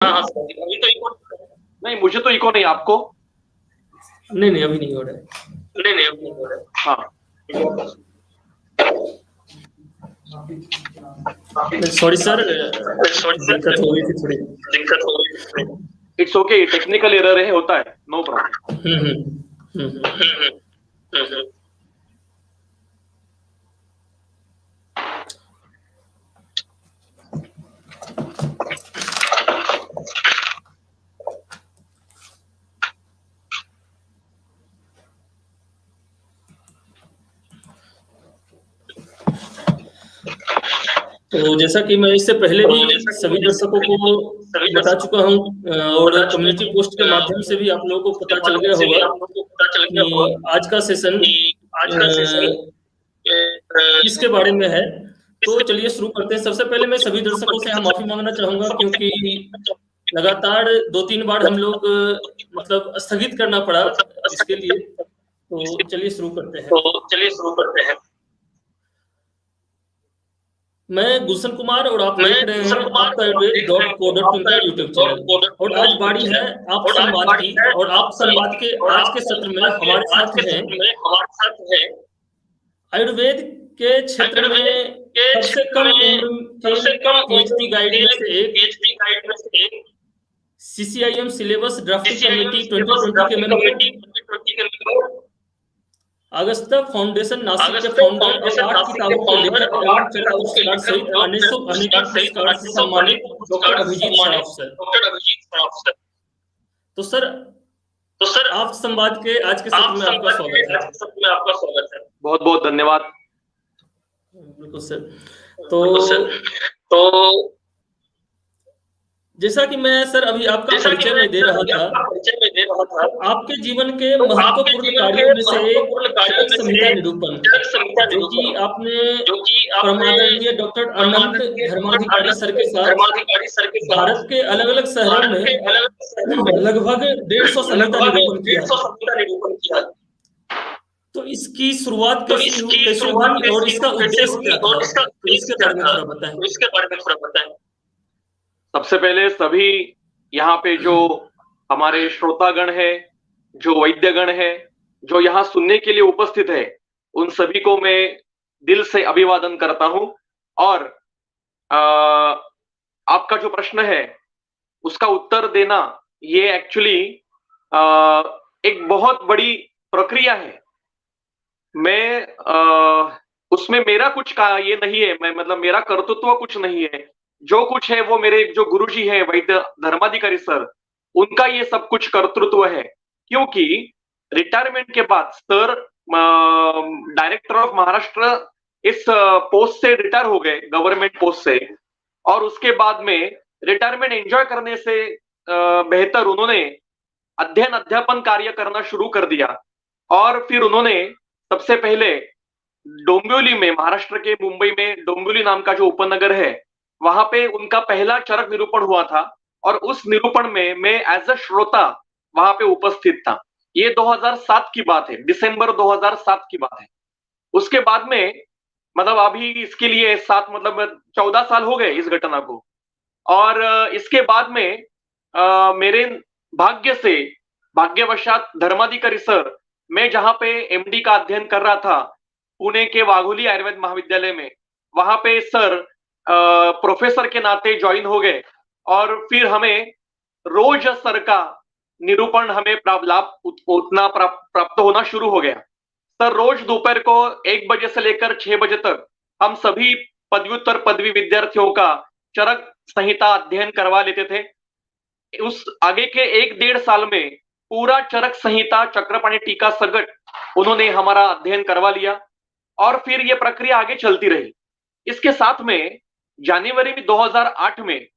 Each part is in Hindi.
हाँ अभी तो इको नहीं, मुझे तो इको नहीं, आपको? नहीं अभी नहीं हो रहा है। नहीं अभी नहीं हो रहा है। हाँ सॉरी सर, दिक्कत हो गई थी थोड़ी। इट्स ओके, टेक्निकल एरर है, होता है, नो प्रॉब्लम। तो जैसा कि मैं इससे पहले भी सभी दर्शकों को बता चुका हूँ और कम्युनिटी पोस्ट के माध्यम से भी आप लोगों को पता चल गया होगा कि आज का सेशन किसके बारे में है। तो चलिए शुरू करते हैं। सबसे पहले मैं सभी दर्शकों से माफी मांगना चाहूंगा क्योंकि लगातार 2-3 बार हम लोग मतलब स्थगित करना पड़ा इसके लिए। तो चलिए शुरू करते हैं। मैं गुलशन कुमार और आप देख रहे हैं आपका .co.in का यूट्यूब चैनल। और आज बारी है आप संवाद की, और आप संवाद के आज के सत्र में हमारे साथ हैं आयुर्वेद के क्षेत्र में सबसे कम उम्र के पीएचडी गाइड में से एक, CCIM सिलेबस ड्राफ्टिंग कमेटी 2020 के मेंबर, अगस्ता फाउंडेशन नासिक के फाउंडर और 8 किताबों के लेखक एवं चरित्र पुरस्कार सहित अनेक पुरस्कार से सम्मानित डॉक्टर अभिजीत सराफ सर। तो सर आप संवाद के आज के सत्र में आपका स्वागत है। बहुत बहुत धन्यवाद। बिल्कुल सर। तो जैसा कि मैं सर अभी आपका परिचय में दे रहा था, आपके जीवन के महत्वपूर्ण कार्यों में से एक चरक संहिता निरूपण, जो कि आपने परमादरणीय डॉक्टर अनंत धर्माधिकारी सर के साथ भारत के अलग अलग शहरों में लगभग 150 संहिता निरूपण किया। तो इसकी शुरुआत कैसे हुई और इसका उद्देश्य क्या था, तो इसके बारे में थोड़ा बताएं। सबसे पहले सभी यहाँ पे जो हमारे श्रोतागण है, जो वैद्यगण है, जो यहाँ सुनने के लिए उपस्थित है, उन सभी को मैं दिल से अभिवादन करता हूं। और आपका जो प्रश्न है उसका उत्तर देना ये एक्चुअली एक बहुत बड़ी प्रक्रिया है। मैं उसमें मेरा कुछ का ये नहीं है, मैं मतलब मेरा कर्तृत्व कुछ नहीं है। जो कुछ है वो मेरे जो गुरुजी है वैद्य धर्माधिकारी सर, उनका ये सब कुछ कर्तृत्व है। क्योंकि रिटायरमेंट के बाद सर डायरेक्टर ऑफ महाराष्ट्र इस पोस्ट से रिटायर हो गए, गवर्नमेंट पोस्ट से। और उसके बाद में रिटायरमेंट एंजॉय करने से बेहतर उन्होंने अध्ययन अध्यापन कार्य करना शुरू कर दिया। और फिर उन्होंने सबसे पहले डोंबिवली में, महाराष्ट्र के मुंबई में डोंबिवली नाम का जो उपनगर है, वहां पे उनका पहला चरक निरूपण हुआ था। और उस निरूपण में मैं एज अ श्रोता वहां पे उपस्थित था। ये 2007 की बात है, दिसंबर 2007 की बात है। उसके बाद में मतलब अभी इसके लिए 14 साल हो गए इस घटना को। और इसके बाद में मेरे भाग्यवशात धर्माधिकारी सर, मैं जहां पे एमडी का अध्ययन कर रहा था पुणे के वाघोली आयुर्वेद महाविद्यालय में, वहां पे सर प्रोफेसर के नाते ज्वाइन हो गए। और फिर हमें रोज सर का निरूपण हमें प्राप्त होना शुरू हो गया। सर रोज दोपहर को 1 बजे से लेकर 6 बजे तक हम सभी पदव्युत्तर पदवी विद्यार्थियों का चरक संहिता अध्ययन करवा लेते थे। उस आगे के 1-1.5 साल में पूरा चरक संहिता चक्रपाणी टीका सगट उन्होंने हमारा अध्ययन करवा लिया। और फिर ये प्रक्रिया आगे चलती रही। इसके साथ में जनवरी 2008 में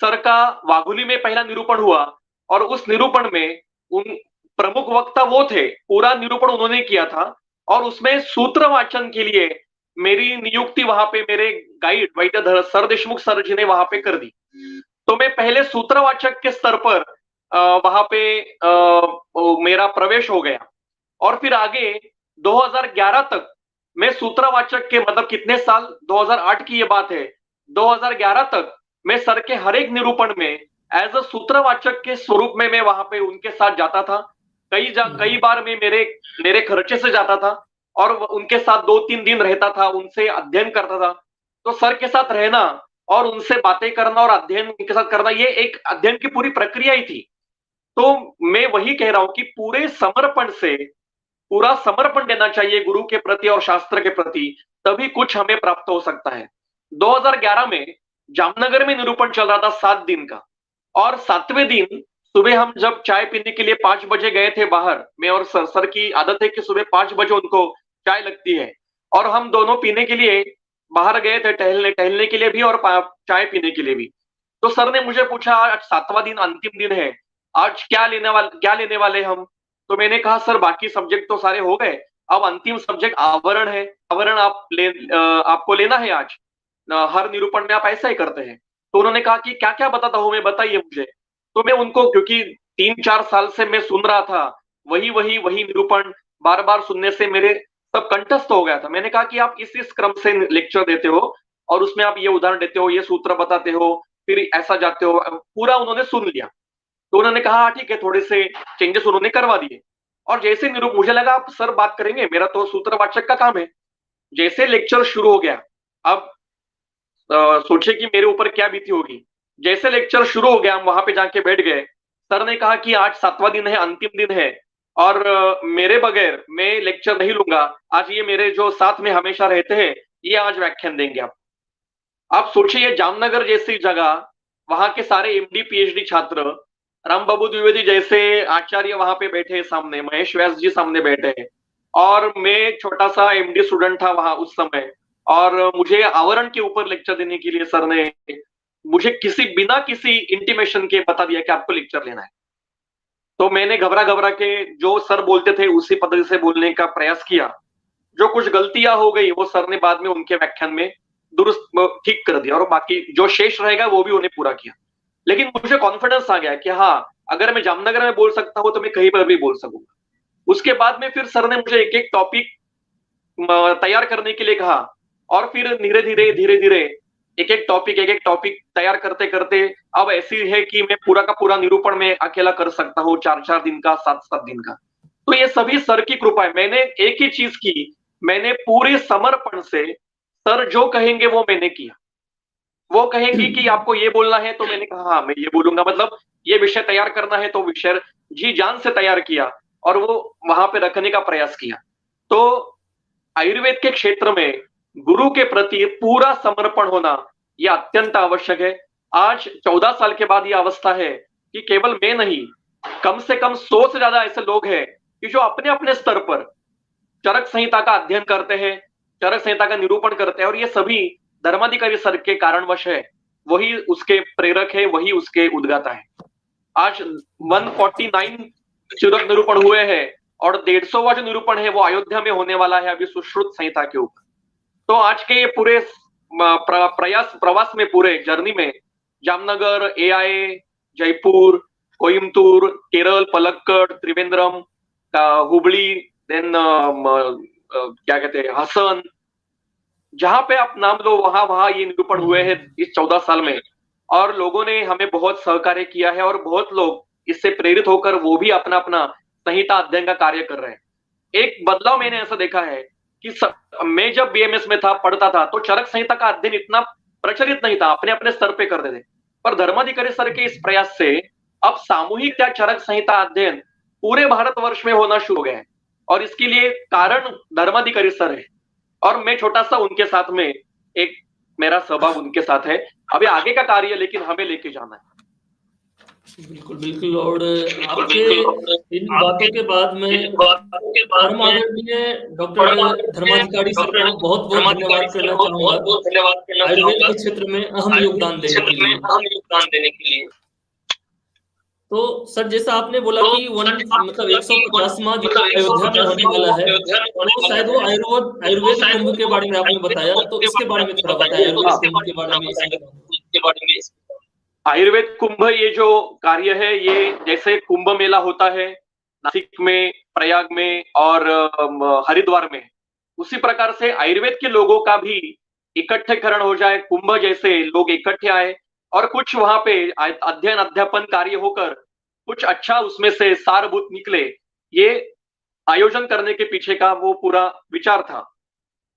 सर का वाघोली में पहला निरूपण हुआ। और उस निरूपण में उन प्रमुख वक्ता वो थे, पूरा निरूपण उन्होंने किया था। और उसमें सूत्र वाचन के लिए मेरी नियुक्ति वहां पे मेरे गाइड वैद्य सर देशमुख सर जी ने वहां पे कर दी। तो मैं पहले सूत्रवाचक के स्तर पर वहां पे मेरा प्रवेश हो गया। और फिर आगे 2011 तक मैं सूत्रवाचक के मतलब कितने साल, 2008 की ये बात है, 2011 तक मैं सर के हर एक निरूपण में एज अ सूत्रवाचक के स्वरूप में मैं वहां पे उनके साथ जाता था। कई बार मैं मेरे मेरे खर्चे से जाता था और उनके साथ 2-3 दिन रहता था, उनसे अध्ययन करता था। तो सर के साथ रहना और उनसे बातें करना और अध्ययन उनके साथ करना, ये एक अध्ययन की पूरी प्रक्रिया ही थी। तो मैं वही कह रहा हूं कि पूरा समर्पण देना चाहिए गुरु के प्रति और शास्त्र के प्रति, तभी कुछ हमें प्राप्त हो सकता है। 2011 में जामनगर में निरूपण चल रहा था 7 दिन का, और 7वें दिन सुबह हम जब चाय पीने के लिए 5 बजे गए थे बाहर, मैं और सर की आदत है कि सुबह 5 बजे उनको चाय लगती है, और हम दोनों पीने के लिए बाहर गए थे, टहलने के लिए भी और चाय पीने के लिए भी। तो सर ने मुझे पूछा, आज 7वां दिन अंतिम दिन है, आज क्या लेने वाले हम? तो मैंने कहा, सर बाकी सब्जेक्ट तो सारे हो गए, अब अंतिम सब्जेक्ट आवरण है, आवरण आपको लेना है आज। हर निरूपण में आप ऐसा ही करते हैं। तो उन्होंने कहा कि क्या क्या बताता हूं मैं, बताइए मुझे। तो मैं उनको, क्योंकि 3-4 साल से मैं सुन रहा था वही निरूपण, बार बार सुनने से मेरे सब कंठस्थ हो गया था। मैंने कहा कि आप इस क्रम से लेक्चर देते हो और उसमें आप ये उदाहरण देते हो, ये सूत्र बताते हो, फिर ऐसा जाते हो, पूरा उन्होंने सुन लिया। तो उन्होंने कहा, हाँ ठीक है, थोड़े से चेंजेस उन्होंने करवा दिए। और जैसे निरूप, मुझे लगा आप सर बात करेंगे, मेरा तो सूत्रवाचक का काम है। जैसे लेक्चर शुरू हो गया, अब सोचिए कि मेरे ऊपर क्या बीती होगी। जैसे लेक्चर शुरू हो गया, हम वहां पे जाके बैठ गए। सर ने कहा कि आज 7वां दिन है, अंतिम दिन है, और मेरे बगैर मैं लेक्चर नहीं लूंगा। आज ये मेरे जो साथ में हमेशा रहते हैं, ये आज व्याख्यान देंगे। आप सोचिए, जामनगर जैसी जगह, वहां के सारे एमडी पीएचडी छात्र, राम बाबू द्विवेदी जैसे आचार्य वहां पे बैठे हैं सामने, महेश व्यास जी सामने बैठे हैं, और मैं छोटा सा एमडी स्टूडेंट था वहां उस समय, और मुझे आवरण के ऊपर लेक्चर देने के लिए सर ने मुझे बिना किसी इंटीमेशन के बता दिया कि आपको लेक्चर लेना है। तो मैंने घबरा घबरा के जो सर बोलते थे उसी पद्धति से बोलने का प्रयास किया। जो कुछ गलतियां हो गई वो सर ने बाद में उनके व्याख्यान में दुरुस्त ठीक कर दिया, और बाकी जो शेष रहेगा वो भी उन्हें पूरा किया। लेकिन मुझे कॉन्फिडेंस आ गया कि हाँ, अगर मैं जामनगर में बोल सकता हूं तो मैं कहीं पर भी बोल सकूंगा। उसके बाद में फिर सर ने मुझे एक एक टॉपिक तैयार करने के लिए कहा, और फिर धीरे धीरे एक एक टॉपिक तैयार करते करते अब ऐसी है कि मैं पूरा का पूरा निरूपण में अकेला कर सकता हूँ, 4-4 दिन का, 7-7 दिन का। तो ये सभी सर की कृपा है। मैंने एक ही चीज की, मैंने पूरे समर्पण से, सर जो कहेंगे वो मैंने किया। वो कहेंगे कि आपको ये बोलना है, तो मैंने कहा हाँ मैं ये बोलूंगा, मतलब ये विषय तैयार करना है तो विषय जी जान से तैयार किया और वो वहां पे रखने का प्रयास किया। तो आयुर्वेद के क्षेत्र में गुरु के प्रति पूरा समर्पण होना यह अत्यंत आवश्यक है। आज 14 साल के बाद यह अवस्था है कि केवल मैं नहीं, कम से कम 100 से ज्यादा ऐसे लोग हैं कि जो अपने अपने स्तर पर चरक संहिता का अध्ययन करते हैं, चरक संहिता का निरूपण करते हैं, और ये सभी धर्माधिकारी सर के कारणवश है। वही उसके प्रेरक है, वही उसके उद्गाता है। आज 149 चरक निरूपण हुए हैं, और 150वां जो निरूपण है वो अयोध्या में होने वाला है अभी सुश्रुत संहिता के ऊपर। तो आज के ये पूरे प्रवास में, पूरे जर्नी में, जामनगर, एआई, जयपुर, कोयम्बतूर, केरल, पलक्कड़, त्रिवेंद्रम, हुबली, देन क्या कहते हैं, हसन, जहां पे आप नाम लो वहां वहां ये निरूपण हुए हैं इस 14 साल में। और लोगों ने हमें बहुत सहकार्य किया है, और बहुत लोग इससे प्रेरित होकर वो भी अपना अपना संहिता अध्ययन का कार्य कर रहे हैं। एक बदलाव मैंने ऐसा देखा है कि मैं जब बीएमएस में था, पढ़ता था, तो चरक संहिता का अध्ययन इतना प्रचलित नहीं था, अपने अपने स्तर पे करते थे। पर धर्माधिकारी सर के इस प्रयास से अब सामूहिक त्या चरक संहिता अध्ययन पूरे भारतवर्ष में होना शुरू हो गया है, और इसके लिए कारण धर्माधिकारी सर है, और मैं छोटा सा उनके साथ में, एक मेरा स्वभाव उनके साथ है। अभी आगे का कार्य लेकिन हमें लेके जाना है। बिल्कुल बिल्कुल। और आपके इन बातों के बाद में परम आदरणीय डॉक्टर धर्माधिकारी सर को बहुत बहुत धन्यवाद करना चाहूंगा आयुर्वेद के क्षेत्र में अहम योगदान देने के लिए। तो सर, जैसा आपने बोला कि 150वां जो अयोध्या में होने वाला है, तो शायद वो आयुर्वेद कुंभ के बारे में आपने बताया, तो इसके बारे में थोड़ा बताया, आयुर्वेद कुंभ के बारे में। आयुर्वेद कुंभ, ये जो कार्य है, ये जैसे कुंभ मेला होता है नासिक में, प्रयाग में और हरिद्वार में, उसी प्रकार से आयुर्वेद के लोगों का भी इकट्ठेकरण हो जाए, कुंभ जैसे लोग इकट्ठे आए और कुछ वहां पे अध्ययन अध्यापन कार्य होकर कुछ अच्छा उसमें से सारभूत निकले, ये आयोजन करने के पीछे का वो पूरा विचार था।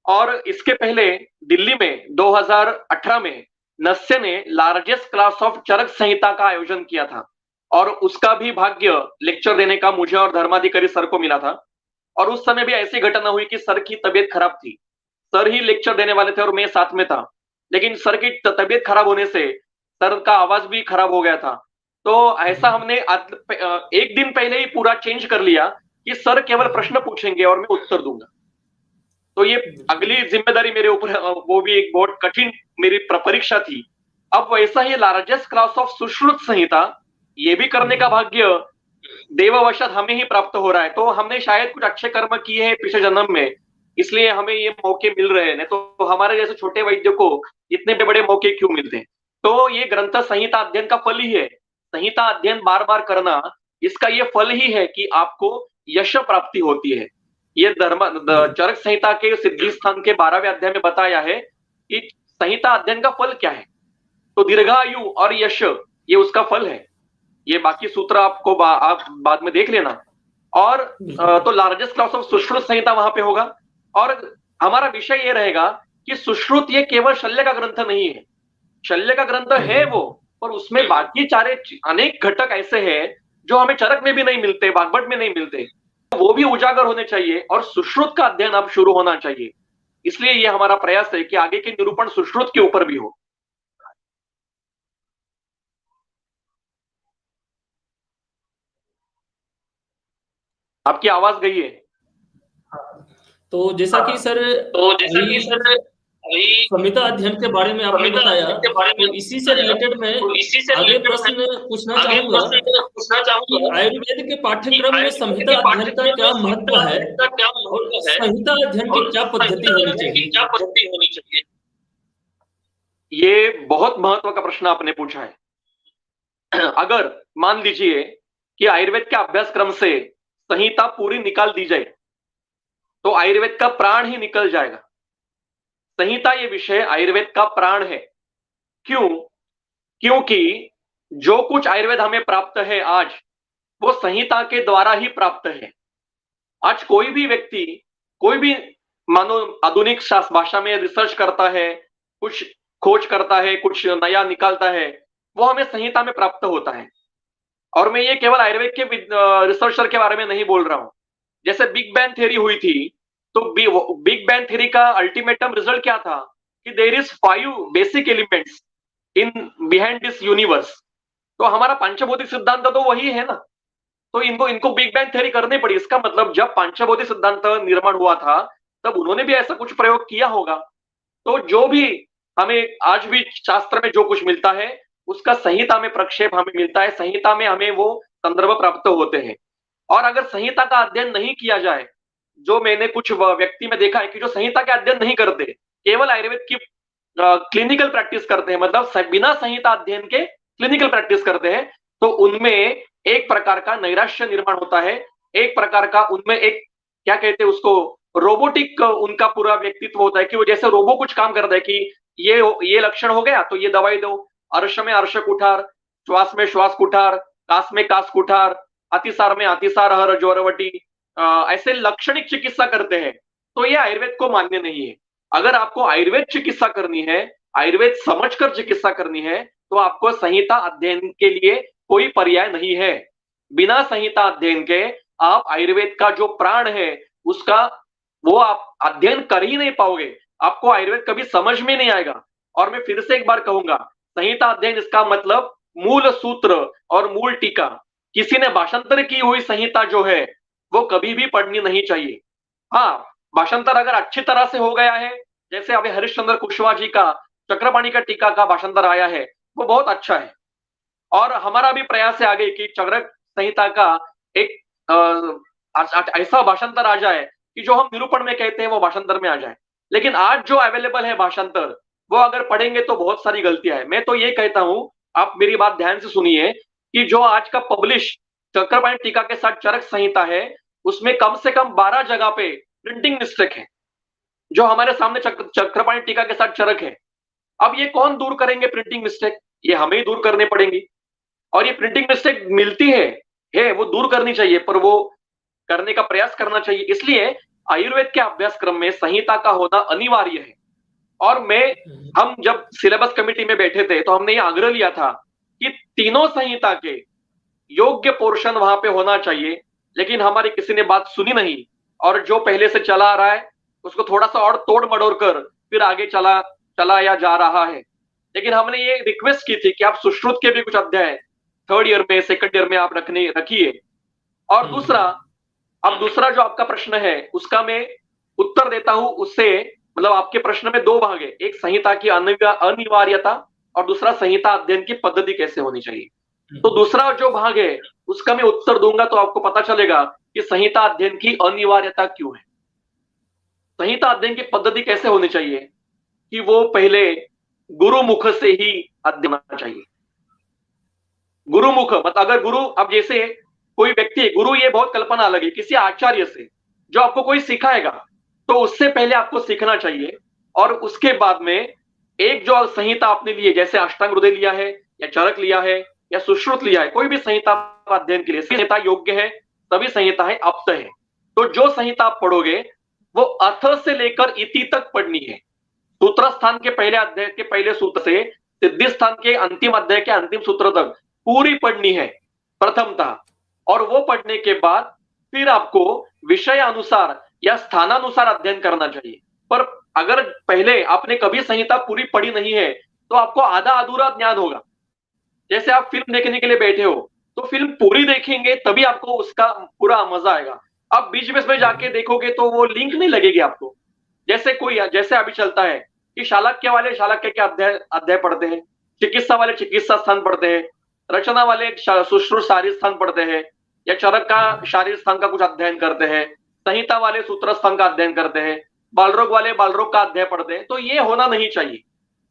और इसके पहले दिल्ली में 2018 में नस्य ने लार्जेस्ट क्लास ऑफ चरक संहिता का आयोजन किया था, और उसका भी भाग्य लेक्चर देने का मुझे और धर्माधिकारी सर को मिला था। और उस समय भी ऐसी घटना हुई कि सर की तबीयत खराब थी, सर ही लेक्चर देने वाले थे और मैं साथ में था, लेकिन सर की तबीयत खराब होने से सर का आवाज भी खराब हो गया था। तो ऐसा हमने एक दिन पहले ही पूरा चेंज कर लिया कि सर केवल प्रश्न पूछेंगे और मैं उत्तर दूंगा। तो ये अगली जिम्मेदारी मेरे ऊपर, वो भी एक बहुत कठिन मेरी परीक्षा थी। अब वैसा ही लार्जेस्ट क्लास ऑफ सुश्रुत संहिता, ये भी करने का भाग्य देववशात हमें ही प्राप्त हो रहा है। तो हमने शायद कुछ अच्छे कर्म किए हैं पिछले जन्म में, इसलिए हमें ये मौके मिल रहे हैं, तो हमारे जैसे छोटे वैद्य को इतने बड़े मौके क्यों मिलते हैं। तो ये ग्रंथ संहिता अध्ययन का फल ही है। संहिता अध्ययन बार बार करना, इसका ये फल ही है कि आपको यश प्राप्ति होती है। ये चरक संहिता के सिद्धि स्थान के 12वें अध्याय में बताया है कि संहिता अध्ययन का फल क्या है। तो दीर्घायु और यश, ये उसका फल है। ये बाकी सूत्र आपको आप बाद में देख लेना। और तो लार्जेस्ट क्लास ऑफ सुश्रुत संहिता वहां पे होगा। और हमारा विषय ये रहेगा कि सुश्रुत ये केवल शल्य का ग्रंथ नहीं है, शल्य का ग्रंथ है वो, पर उसमें बाकी सारे अनेक घटक ऐसे हैं जो हमें चरक में भी नहीं मिलते, वाग्भट में नहीं मिलते, वो भी उजागर होने चाहिए और सुश्रुत का अध्ययन अब शुरू होना चाहिए। इसलिए ये हमारा प्रयास है कि आगे के निरूपण सुश्रुत के ऊपर भी हो। आपकी आवाज गई है। तो जैसा कि सर संहिता अध्ययन के बारे में आपने बताया, तो इसी से रिलेटेड मैं आगे प्रश्न पूछना चाहूंगा कि आयुर्वेद के पाठ्यक्रम में संहिता अध्ययन का क्या महत्व है और संहिता अध्ययन की क्या पद्धति होनी चाहिए। ये बहुत महत्व का प्रश्न आपने पूछा है। अगर मान लीजिए कि आयुर्वेद के अभ्यासक्रम से संहिता पूरी निकाल दी जाए तो आयुर्वेद का प्राण ही निकल जाएगा। संहिता ये विषय आयुर्वेद का प्राण है। क्यों? क्योंकि जो कुछ आयुर्वेद हमें प्राप्त है आज, वो संहिता के द्वारा ही प्राप्त है। आज कोई भी व्यक्ति, कोई भी मानो आधुनिक शास्त्र भाषा में रिसर्च करता है, कुछ खोज करता है, कुछ नया निकालता है, वो हमें संहिता में प्राप्त होता है। और मैं ये केवल आयुर्वेद के रिसर्चर के बारे में नहीं बोल रहा हूं। जैसे बिग बैंग थ्योरी हुई थी, तो बिग बैंग थ्योरी का अल्टीमेटम रिजल्ट क्या था कि there is 5 basic elements in behind this universe. तो हमारा पांचभौतिक सिद्धांत तो वही है ना, तो इनको बिग बैंग थ्योरी करनी पड़ी। इसका मतलब जब पांचभौतिक सिद्धांत निर्माण हुआ था तब उन्होंने भी ऐसा कुछ प्रयोग किया होगा। तो जो भी हमें आज भी शास्त्र में जो कुछ मिलता है उसका संहिता में प्रक्षेप हमें मिलता है, संहिता में हमें वो संदर्भ प्राप्त होते हैं। और अगर संहिता का अध्ययन नहीं किया जाए, जो मैंने कुछ व्यक्ति में देखा है कि जो संहिता का अध्ययन नहीं करते, केवल आयुर्वेद की क्लिनिकल प्रैक्टिस करते हैं, मतलब बिना संहिता अध्ययन के क्लिनिकल प्रैक्टिस करते हैं, तो उनमें एक प्रकार का नैराश्य निर्माण होता है। एक प्रकार का उनमें एक, क्या कहते हैं उसको, रोबोटिक उनका पूरा व्यक्तित्व होता है कि वो जैसे रोबो कुछ काम करता है कि ये लक्षण हो गया तो ये दवाई दो, अर्श में अर्श कुठार, श्वास में श्वास कुठार, कास में कास कुठार, अतिसार में अतिसार हर ज्वरवटी, ऐसे लक्षणिक चिकित्सा करते हैं। तो ये आयुर्वेद को मान्य नहीं है। अगर आपको आयुर्वेद चिकित्सा करनी है, आयुर्वेद समझकर चिकित्सा करनी है, तो आपको संहिता अध्ययन के लिए कोई पर्याय नहीं है। बिना संहिता अध्ययन के आप आयुर्वेद का जो प्राण है उसका वो आप अध्ययन कर ही नहीं पाओगे, आपको आयुर्वेद कभी समझ में नहीं आएगा। और मैं फिर से एक बार कहूंगा, संहिता अध्ययन इसका मतलब मूल सूत्र और मूल टीका, किसी ने भाषांतर की हुई संहिता जो है वो कभी भी पढ़नी नहीं चाहिए। हाँ, भाषांतर अगर अच्छी तरह से हो गया है, जैसे अभी हरिश्चंद्र कुशवाहा जी का चक्रपाणी का टीका का भाषांतर आया है, वो बहुत अच्छा है। और हमारा भी प्रयास है आगे कि चरक संहिता का एक ऐसा भाषांतर आ जाए कि जो हम निरूपण में कहते हैं वो भाषांतर में आ जाए। लेकिन आज जो अवेलेबल है भाषांतर, वो अगर पढ़ेंगे तो बहुत सारी गलतियां है। मैं तो ये कहता हूं, आप मेरी बात ध्यान से सुनिए, कि जो आज का पब्लिश चक्रपाणी टीका के साथ चरक संहिता है, उसमें कम से कम 12 जगह पे प्रिंटिंग मिस्टेक है, जो हमारे सामने चक्रपाणी टीका के साथ चरक है। अब ये कौन दूर करेंगे प्रिंटिंग मिस्टेक? ये हमें ही दूर करने पड़ेंगी। और ये प्रिंटिंग मिस्टेक मिलती है वो दूर करनी चाहिए, पर वो करने का प्रयास करना चाहिए। इसलिए आयुर्वेद के अभ्यासक्रम में संहिता का होना अनिवार्य है। और हम जब सिलेबस कमेटी में बैठे थे तो हमने ये आग्रह लिया था कि तीनों संहिता के योग्य पोर्शन वहां पे होना चाहिए, लेकिन हमारी किसी ने बात सुनी नहीं, और जो पहले से चला आ रहा है उसको थोड़ा सा और तोड़ मड़ोड़ कर फिर आगे चलाया जा रहा है। लेकिन हमने ये रिक्वेस्ट की थी कि आप सुश्रुत के भी कुछ अध्याय थर्ड ईयर में, सेकंड ईयर में आप रखिए। और दूसरा जो आपका प्रश्न है उसका मैं उत्तर देता हूं। उससे मतलब आपके प्रश्न में दो भाग है, एक संहिता की अनिवार्यता और दूसरा संहिता अध्ययन की पद्धति कैसे होनी चाहिए। तो दूसरा जो भाग है उसका मैं उत्तर दूंगा तो आपको पता चलेगा कि संहिता अध्ययन की अनिवार्यता क्यों है। संहिता अध्ययन की पद्धति कैसे होनी चाहिए कि वो पहले गुरुमुख से ही अध्ययन होना चाहिए। गुरुमुख मतलब अगर गुरु, अब जैसे कोई व्यक्ति, गुरु ये बहुत कल्पना अलग है, किसी आचार्य से जो आपको कोई सिखाएगा तो उससे पहले आपको सीखना चाहिए, और उसके बाद में एक जो संहिता आपने ली है, जैसे अष्टांग हृदय लिया है या चरक लिया है या सुश्रुत लिया है, कोई भी संहिता अध्ययन के लिए संहिता योग्य है, सभी संहिताएं अप्त है। तो जो संहिता आप पढ़ोगे वो अथ से लेकर इति तक पढ़नी है। सूत्र स्थान के पहले अध्याय के पहले सूत्र से सिद्धि स्थान के अंतिम अध्याय के अंतिम सूत्र तक पूरी पढ़नी है प्रथमतः, और वो पढ़ने के बाद फिर आपको विषय अनुसार या स्थानानुसार अध्ययन करना चाहिए। पर अगर पहले आपने कभी संहिता पूरी पढ़ी नहीं है तो आपको आधा अधूरा ज्ञान होगा। जैसे आप फिल्म देखने के लिए बैठे हो तो फिल्म पूरी देखेंगे तभी आपको उसका पूरा मजा आएगा। आप बीच बीच में जाके देखोगे तो वो लिंक नहीं लगेगी आपको। जैसे अभी चलता है कि शालक्य वाले शालक्य के अध्याय पढ़ते हैं, चिकित्सा वाले चिकित्सा स्थान पढ़ते हैं, रचना वाले सुश्रुत शारीर स्थान पढ़ते हैं, या चरक का शारीर स्थान का कुछ अध्ययन करते हैं, संहिता वाले सूत्र स्थान का अध्ययन करते हैं, बालरोग वाले बालरोग का अध्ययन पढ़ते हैं। तो ये होना नहीं चाहिए।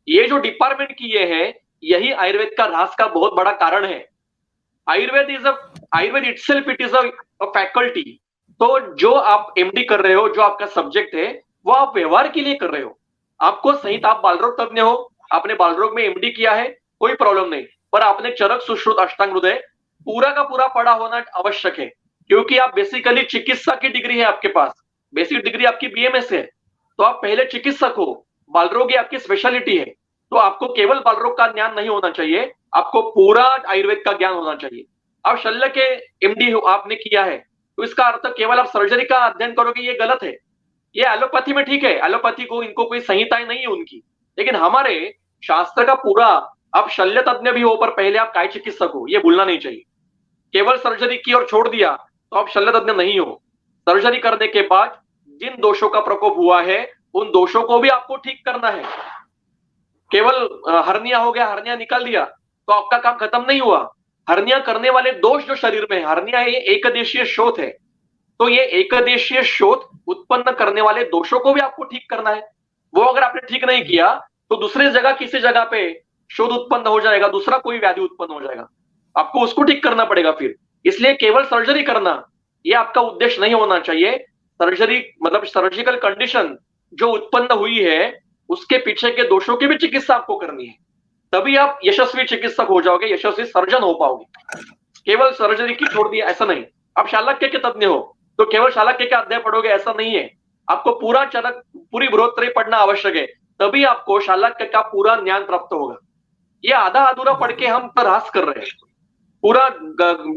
ये जो डिपार्टमेंट किए हैं यही आयुर्वेद का ह्रास का बहुत बड़ा कारण है। Ayurveda itself it is a faculty. तो जो आप एमडी कर रहे हो, जो आपका सब्जेक्ट है, वो आप व्यवहार के लिए कर रहे हो। आपको संहिता, आप बालरोग तज्ञ हो, आपने बालरोग में एमडी किया है, कोई प्रॉब्लम नहीं, पर आपने चरक सुश्रुत अष्टांग हृदय पूरा का पूरा पढ़ा होना आवश्यक है, क्योंकि आप बेसिकली चिकित्सा की डिग्री है आपके पास, बेसिक डिग्री आपकी बीएमएस है, तो आप पहले चिकित्सक हो, बालरोग ये आपकी स्पेशलिटी है। तो आपको केवल बालरोग का ज्ञान नहीं होना चाहिए, आपको पूरा आयुर्वेद का ज्ञान होना चाहिए। अब शल्य के एमडी आपने किया है तो इसका अर्थ केवल आप सर्जरी का अध्ययन करोगे, ये गलत है। ये एलोपैथी में ठीक है, एलोपैथी को इनको कोई संहिताएं नहीं है उनकी, लेकिन हमारे शास्त्र का पूरा, आप शल्य तज्ञ भी हो पर पहले आप काय चिकित्सक हो, ये भूलना नहीं चाहिए। केवल सर्जरी की और छोड़ दिया तो आप शल्य तज्ञ नहीं हो। सर्जरी करने के बाद जिन दोषों का प्रकोप हुआ है उन दोषों को भी आपको ठीक करना है। केवल हर्निया हो गया, हर्निया निकाल दिया तो आपका काम खत्म नहीं हुआ। हर्निया करने वाले दोष जो शरीर में है, हर्निया ये एकदेशीय शोथ है, तो ये एकदेशीय शोथ उत्पन्न करने वाले दोषों को भी आपको ठीक करना है। वो अगर आपने ठीक नहीं किया तो दूसरी जगह, किसी जगह पे शोध उत्पन्न हो जाएगा, दूसरा कोई व्याधि उत्पन्न हो जाएगा, आपको उसको ठीक करना पड़ेगा फिर। इसलिए केवल सर्जरी करना ये आपका उद्देश्य नहीं होना चाहिए। सर्जरी मतलब सर्जिकल कंडीशन जो उत्पन्न हुई है उसके पीछे के दोषों की भी चिकित्सा आपको करनी है, तभी आप यशस्वी चिकित्सक हो जाओगे, यशस्वी सर्जन हो पाओगे। केवल सर्जरी की छोड़ दिया ऐसा नहीं। आप शालक्य के तज्ञ हो तो केवल शालक्य का अध्याय पढ़ोगे ऐसा नहीं है, आपको पूरा चरक, पूरी बृहत्त्रयी पढ़ना आवश्यक है, तभी आपको शालक्य का पूरा ज्ञान प्राप्त होगा। ये आधा अधूरा पढ़ के हम पर ह्रास कर रहे हैं, पूरा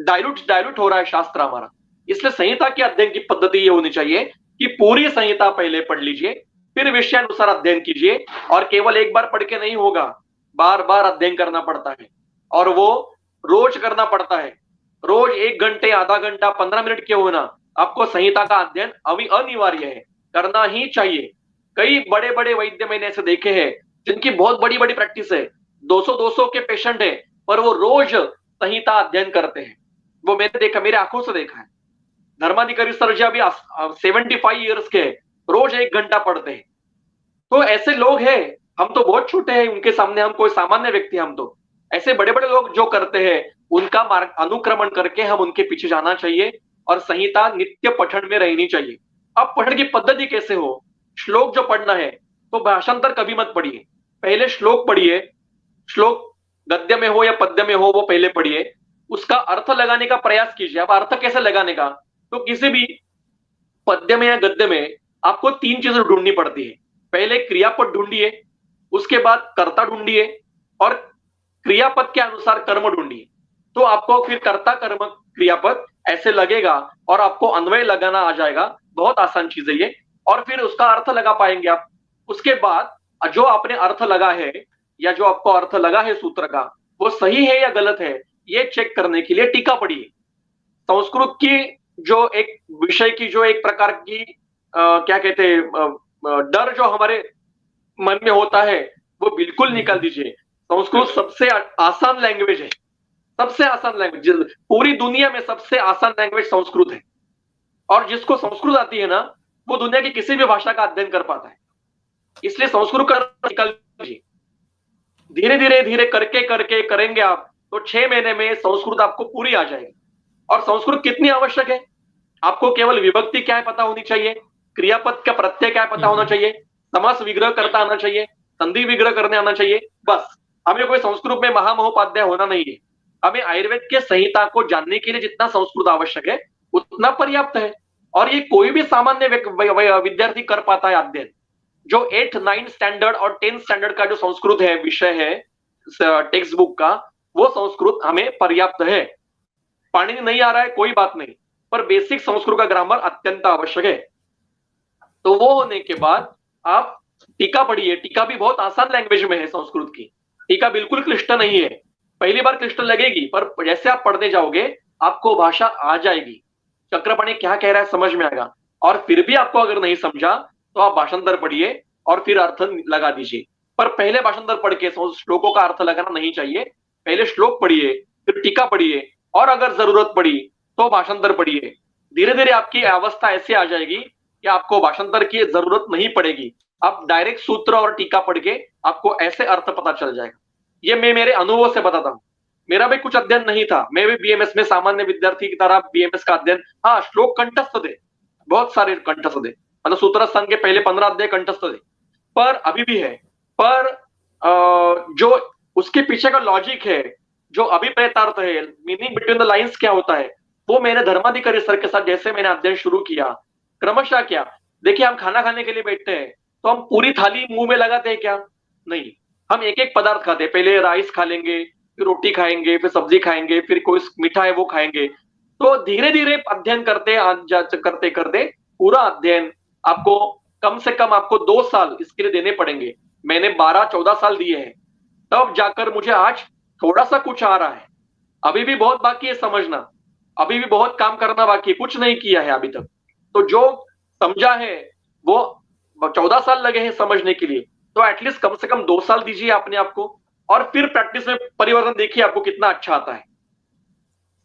डायलूट हो रहा है शास्त्र हमारा। इसलिए संहिता के अध्ययन की पद्धति ये होनी चाहिए कि पूरी संहिता पहले पढ़ लीजिए, फिर विषयानुसार अध्ययन कीजिए, और केवल एक बार पढ़ के नहीं होगा, बार बार अध्ययन करना पड़ता है, और वो रोज करना पड़ता है। रोज 1 घंटे, आधा घंटा, 15 मिनट क्यों होना, आपको संहिता का अध्ययन अनिवार्य है, करना ही चाहिए। कई बड़े बड़े वैद्य मैंने ऐसे देखे हैं जिनकी बहुत बड़ी बड़ी प्रैक्टिस है, 200 के पेशेंट है, पर वो रोज संहिता अध्ययन करते हैं। वो मैंने देखा, मेरे आंखों से देखा है। धर्माधिकारी सर जी अभी 75 ईयर्स के, रोज 1 घंटा पढ़ते हैं। तो ऐसे लोग हैं, हम तो बहुत छोटे हैं उनके सामने, हम कोई सामान्य व्यक्ति, हम तो ऐसे बड़े बड़े लोग जो करते हैं उनका मार्ग अनुक्रमण करके हम उनके पीछे जाना चाहिए, और संहिता नित्य पठन में रहनी चाहिए। अब पठन की पद्धति कैसे हो, श्लोक जो पढ़ना है तो भाषांतर कभी मत पढ़िए, पहले श्लोक पढ़िए, श्लोक गद्य में हो या पद्य में हो वो पहले पढ़िए, उसका अर्थ लगाने का प्रयास कीजिए। अब अर्थ कैसे लगाने का, तो किसी भी पद्य में या गद्य में आपको 3 चीजें ढूंढनी पड़ती है। पहले क्रियापद ढूंढिए, उसके बाद कर्ता ढूंढिए और क्रियापद के अनुसार कर्म ढूंढिए। तो आपको फिर कर्ता कर्म क्रियापद ऐसे लगेगा और आपको अन्वय लगाना आ जाएगा। बहुत आसान चीज है ये, और फिर उसका अर्थ लगा पाएंगे आप। उसके बाद जो आपने अर्थ लगा है या जो आपको अर्थ लगा है सूत्र का, वो सही है या गलत है, ये चेक करने के लिए टीका पढ़िए। संस्कृत की जो एक विषय की जो एक प्रकार की क्या कहते हैं डर जो हमारे मन में होता है, वो बिल्कुल निकाल दीजिए। संस्कृत सबसे आसान लैंग्वेज है, सबसे आसान लैंग्वेज। पूरी दुनिया में सबसे आसान लैंग्वेज संस्कृत है, और जिसको संस्कृत आती है ना, वो दुनिया की किसी भी भाषा का अध्ययन कर पाता है। इसलिए संस्कृत का निकाल दीजिए। धीरे धीरे धीरे करके करके करेंगे आप, तो 6 महीने में संस्कृत आपको पूरी आ जाएगी। और संस्कृत कितनी आवश्यक है, आपको केवल विभक्ति क्या है पता होनी चाहिए, क्रियापद का प्रत्यय क्या है पता होना चाहिए, समास विग्रह करता आना चाहिए, संधि विग्रह करने आना चाहिए, बस। हमें कोई संस्कृत में महामहोपाध्याय होना नहीं है। हमें आयुर्वेद के संहिता को जानने के लिए जितना संस्कृत आवश्यक है उतना पर्याप्त है। और ये कोई भी सामान्य विद्यार्थी कर पाता है अध्ययन। जो 8, 9 स्टैंडर्ड और 10 स्टैंडर्ड का जो संस्कृत है, विषय है टेक्स्ट बुक का, वो संस्कृत हमें पर्याप्त है। पाणिनि नहीं आ रहा है कोई बात नहीं, पर बेसिक संस्कृत का ग्रामर अत्यंत आवश्यक है। तो वो होने के बाद आप टीका पढ़िए। टीका भी बहुत आसान लैंग्वेज में है संस्कृत की, टीका बिल्कुल क्लिष्ट नहीं है। पहली बार क्लिष्ट लगेगी, पर जैसे आप पढ़ते जाओगे आपको भाषा आ जाएगी। चक्रपाणी क्या कह रहा है समझ में आएगा। और फिर भी आपको अगर नहीं समझा तो आप भाषांतर पढ़िए और फिर अर्थ लगा दीजिए। पर पहले भाषांतर पढ़ के श्लोकों का अर्थ लगाना नहीं चाहिए। पहले श्लोक पढ़िए, फिर टीका पढ़िए, और अगर जरूरत पड़ी तो भाषांतर पढ़िए। धीरे धीरे आपकी अवस्था ऐसी आ जाएगी कि आपको भाषांतर की जरूरत नहीं पड़ेगी। आप डायरेक्ट सूत्र और टीका पढ़ के आपको ऐसे अर्थ पता चल जाएगा। ये मैं मेरे अनुभव से बताता हूँ। मेरा भी कुछ अध्ययन नहीं था, मैं भी बीएमएस में सामान्य विद्यार्थी की तरह बीएमएस का अध्ययन, हाँ श्लोक कंठस्थ थे, बहुत सारे कंठस्थ थे, मतलब सूत्र संघ के पहले 15 अध्याय कंठस्थ थे, पर अभी भी है। पर जो उसके पीछे का लॉजिक है, जो अभिप्रेतार्थ है, मीनिंग बिटवीन द लाइंस क्या होता है, वो मैंने धर्माधिकारी सर के साथ जैसे मैंने अध्ययन शुरू किया, क्रमशः क्या, देखिए हम खाना खाने के लिए बैठते हैं तो हम पूरी थाली मुंह में लगाते हैं क्या? नहीं, हम एक एक पदार्थ खाते हैं। पहले राइस खा लेंगे, फिर रोटी खाएंगे, फिर सब्जी खाएंगे, फिर कोई मीठा है वो खाएंगे। तो धीरे धीरे अध्ययन करते करते पूरा अध्ययन आपको कम से कम आपको 2 साल इसके लिए देने पड़ेंगे। मैंने 12-14 साल दिए हैं, तब जाकर मुझे आज थोड़ा सा कुछ आ रहा है। अभी भी बहुत बाकी है समझना, अभी भी बहुत काम करना बाकी है, कुछ नहीं किया है अभी तक। तो जो समझा है वो 14 साल लगे हैं समझने के लिए, तो एटलीस्ट कम से कम 2 साल दीजिए अपने आप को, और फिर प्रैक्टिस में परिवर्तन देखिए आपको कितना अच्छा आता है।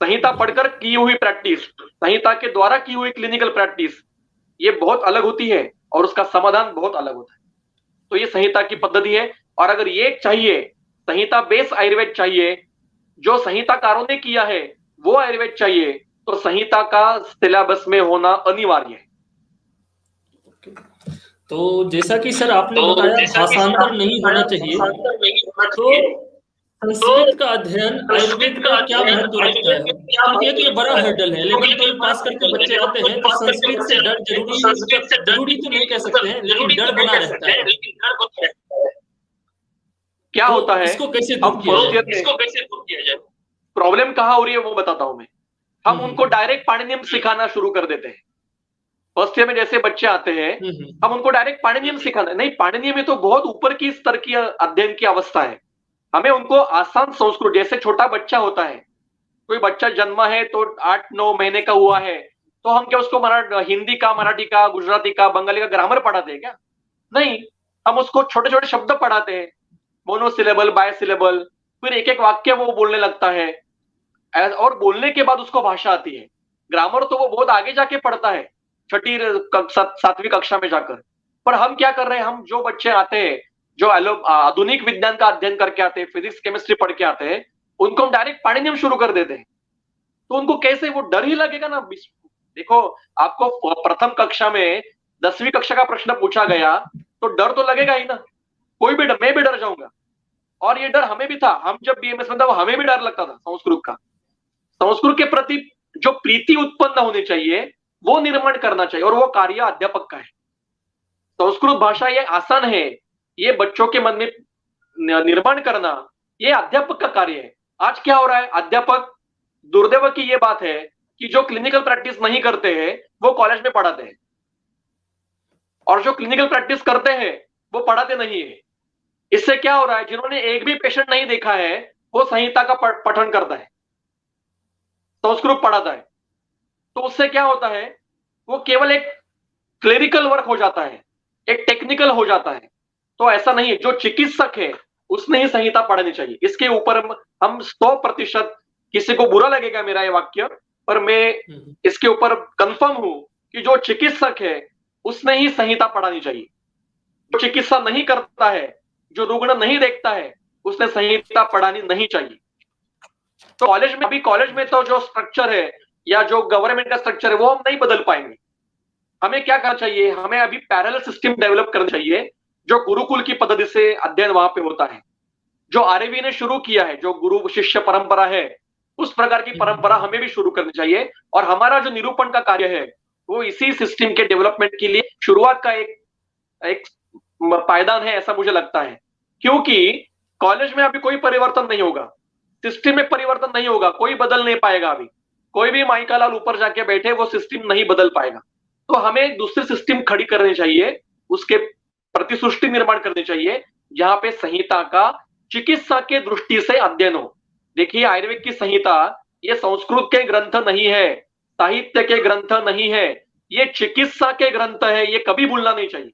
संहिता पढ़कर की हुई प्रैक्टिस, संहिता के द्वारा की हुई क्लिनिकल प्रैक्टिस, ये बहुत अलग होती है और उसका समाधान बहुत अलग होता है। तो ये संहिता की पद्धति है। और अगर ये चाहिए, संहिता बेस आयुर्वेद चाहिए, जो संहिताकारों ने किया है वो आयुर्वेद चाहिए, तो संहिता का सिलेबस में होना अनिवार्य है। तो जैसा कि सर आपने बताया भाषांतर नहीं होना चाहिए, तो संस्कृत का अध्ययन आयुर्वेद में क्या महत्व रखता है? क्योंकि तो ये बड़ा हर्डल है। 11th 12th पास करके बच्चे आते हैं तो संस्कृत से डर जरूरी तो नहीं कह सकते हैं, लेकिन डर बना रहता है। क्या तो होता है, इसको कैसे दूर किया जाए? प्रॉब्लम कहाँ हो रही है वो बताता हूं मैं। हम उनको डायरेक्ट पाणिनियम सिखाना शुरू कर देते हैं। फर्स्ट ईयर में जैसे बच्चे आते हैं, हम उनको डायरेक्ट पाणिनियम सिखाना, नहीं, पाणिनियम में तो बहुत ऊपर की स्तर की अध्ययन की अवस्था है। हमें उनको आसान संस्कृत, जैसे छोटा बच्चा होता है, कोई बच्चा जन्मा है तो 8-9 महीने का हुआ है, तो हम क्या उसको हिंदी का, मराठी का, गुजराती का, बंगाली का ग्रामर पढ़ाते हैं क्या? नहीं, हम उसको छोटे छोटे शब्द पढ़ाते हैं, मोनोसिलेबल, बायसिलेबल, फिर एक एक वाक्य वो बोलने लगता है, और बोलने के बाद उसको भाषा आती है। ग्रामर तो वो बहुत आगे जाके पढ़ता है, 6ठी 7वीं कक्षा में जाकर। पर हम क्या कर रहे हैं, हम जो बच्चे आते हैं, जो आधुनिक विज्ञान का अध्ययन करके आते हैं, फिजिक्स केमिस्ट्री पढ़ के आते हैं, उनको हम डायरेक्ट पाणिनियम शुरू कर देते हैं। तो उनको कैसे, वो डर ही लगेगा ना। देखो, आपको प्रथम कक्षा में 10वीं कक्षा का प्रश्न पूछा गया तो डर तो लगेगा ही ना, कोई भी मैं भी डर जाऊंगा। और ये डर हमें भी था, हम जब बीएमएस में था वो हमें भी डर लगता था संस्कृत का। संस्कृत के प्रति जो प्रीति उत्पन्न होनी चाहिए वो निर्माण करना चाहिए, और वो कार्य अध्यापक का है। संस्कृत भाषा ये आसान है, ये बच्चों के मन में निर्माण करना ये अध्यापक का कार्य है। आज क्या हो रहा है, अध्यापक, दुर्दैव की ये बात है कि जो क्लिनिकल प्रैक्टिस नहीं करते हैं वो कॉलेज में पढ़ाते हैं, और जो क्लिनिकल प्रैक्टिस करते हैं वो पढ़ाते नहीं है। इससे क्या हो रहा है, जिन्होंने एक भी पेशेंट नहीं देखा है वो संहिता का पठन करता है, संस्कृत पढ़ाता है, तो उससे क्या होता है, वो केवल एक क्लेरिकल वर्क हो जाता है, एक टेक्निकल हो जाता है। तो ऐसा नहीं है, जो चिकित्सक है उसने ही संहिता पढ़नी चाहिए। इसके ऊपर हम 100%, किसी को बुरा लगेगा मेरा ये वाक्य, पर मैं इसके ऊपर कंफर्म हूं कि जो चिकित्सक है उसने ही संहिता पढ़ानी चाहिए। जो चिकित्सा नहीं करता है, जो रुग्ण नहीं देखता है, उसने संहिता पढ़ानी नहीं चाहिए। तो कॉलेज में, अभी कॉलेज में तो जो स्ट्रक्चर है या जो गवर्नमेंट का स्ट्रक्चर है वो हम नहीं बदल पाएंगे। हमें क्या करना चाहिए, हमें अभी पैरेलल सिस्टम डेवलप करना चाहिए, जो गुरुकुल की पद्धति से अध्ययन वहां पे होता है, जो आरएवी ने शुरू किया है, जो गुरु शिष्य परंपरा है, उस प्रकार की परंपरा हमें भी शुरू करनी चाहिए। और हमारा जो निरूपण का कार्य है वो इसी सिस्टम के डेवलपमेंट के लिए शुरुआत का एक पायदान है, ऐसा मुझे लगता है। क्योंकि कॉलेज में अभी कोई परिवर्तन नहीं होगा, सिस्टम में परिवर्तन नहीं होगा, कोई बदल नहीं पाएगा। अभी कोई भी माइका लाल ऊपर जाके बैठे वो सिस्टम नहीं बदल पाएगा। तो हमें दूसरी सिस्टम खड़ी करनी चाहिए, उसके प्रतिसृष्टि निर्माण करनी चाहिए, जहां पे संहिता का चिकित्सा के दृष्टि से अध्ययन हो। देखिए, आयुर्वेद की संहिता ये संस्कृत के ग्रंथ नहीं है, साहित्य के ग्रंथ नहीं है, ये चिकित्सा के ग्रंथ है, ये कभी भूलना नहीं चाहिए।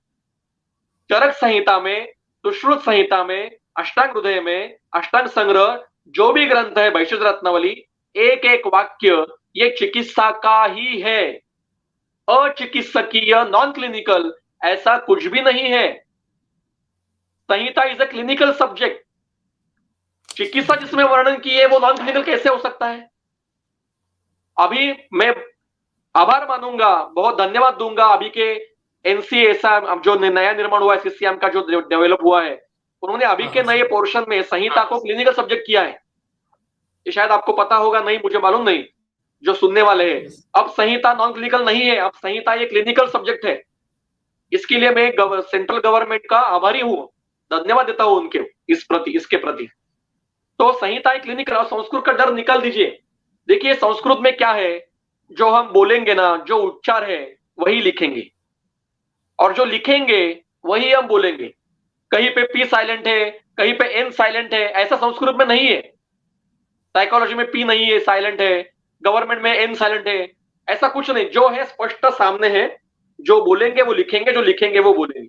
चरक संहिता में, सुश्रुत संहिता में, अष्टांग हृदय में, अष्टांग संग्रह, जो भी ग्रंथ है, वैशिष्ट्य रत्नावली, एक एक वाक्य ये चिकित्सा का ही है। अचिकित्सकीय, नॉन क्लिनिकल ऐसा कुछ भी नहीं है। संहिता इज अ क्लिनिकल सब्जेक्ट। चिकित्सा जिसमें वर्णन की है वो नॉन क्लिनिकल कैसे हो सकता है? अभी मैं आभार मानूंगा, बहुत धन्यवाद दूंगा अभी के एनसीएसएम जो नया निर्माण हुआ है, सीसीएम का जो डेवलप हुआ है, उन्होंने अभी के नए पोर्शन में संहिता को क्लिनिकल सब्जेक्ट किया है। ये शायद आपको पता होगा, नहीं मुझे मालूम नहीं, जो सुनने वाले हैं। अब संहिता नॉन क्लिनिकल नहीं है, अब संहिता ये क्लिनिकल सब्जेक्ट है। इसके लिए मैं सेंट्रल गवर्नमेंट का आभारी हूं, धन्यवाद देता हूं उनके इसके प्रति। तो संहिता एक क्लिनिकल, और संस्कृत का डर निकाल दीजिए। देखिए संस्कृत में क्या है, जो हम बोलेंगे ना, जो उच्चार है वही लिखेंगे, और जो लिखेंगे वही हम बोलेंगे। कहीं पे पी साइलेंट है, कहीं पे एन साइलेंट है, ऐसा संस्कृत में नहीं है। साइकोलॉजी में पी नहीं है, साइलेंट है, गवर्नमेंट में एन साइलेंट है, ऐसा कुछ नहीं। जो है स्पष्ट सामने है, जो बोलेंगे वो लिखेंगे, जो लिखेंगे वो बोलेंगे।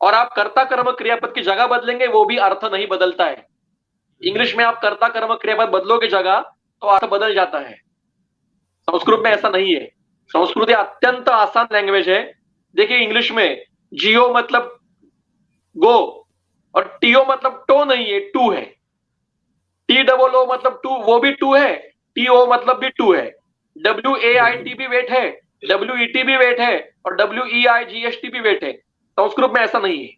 और आप कर्ता कर्म क्रियापद की जगह बदलेंगे, वो भी अर्थ नहीं बदलता है। इंग्लिश में आप कर्ता कर्म क्रियापद बदलोगे जगह तो अर्थ बदल जाता है, संस्कृत में ऐसा नहीं है। संस्कृत अत्यंत आसान लैंग्वेज है। देखिए इंग्लिश में जियो मतलब गो, और टीओ मतलब टो नहीं है, टू है। टी डबल ओ मतलब टू, वो भी टू है, टीओ मतलब भी टू है। डब्ल्यू ए आई टी भी वेट है, डब्ल्यू ई टी भी वेट है, और डब्ल्यू ई आई जी एस टी भी वेट है। संस्कृत में ऐसा नहीं है।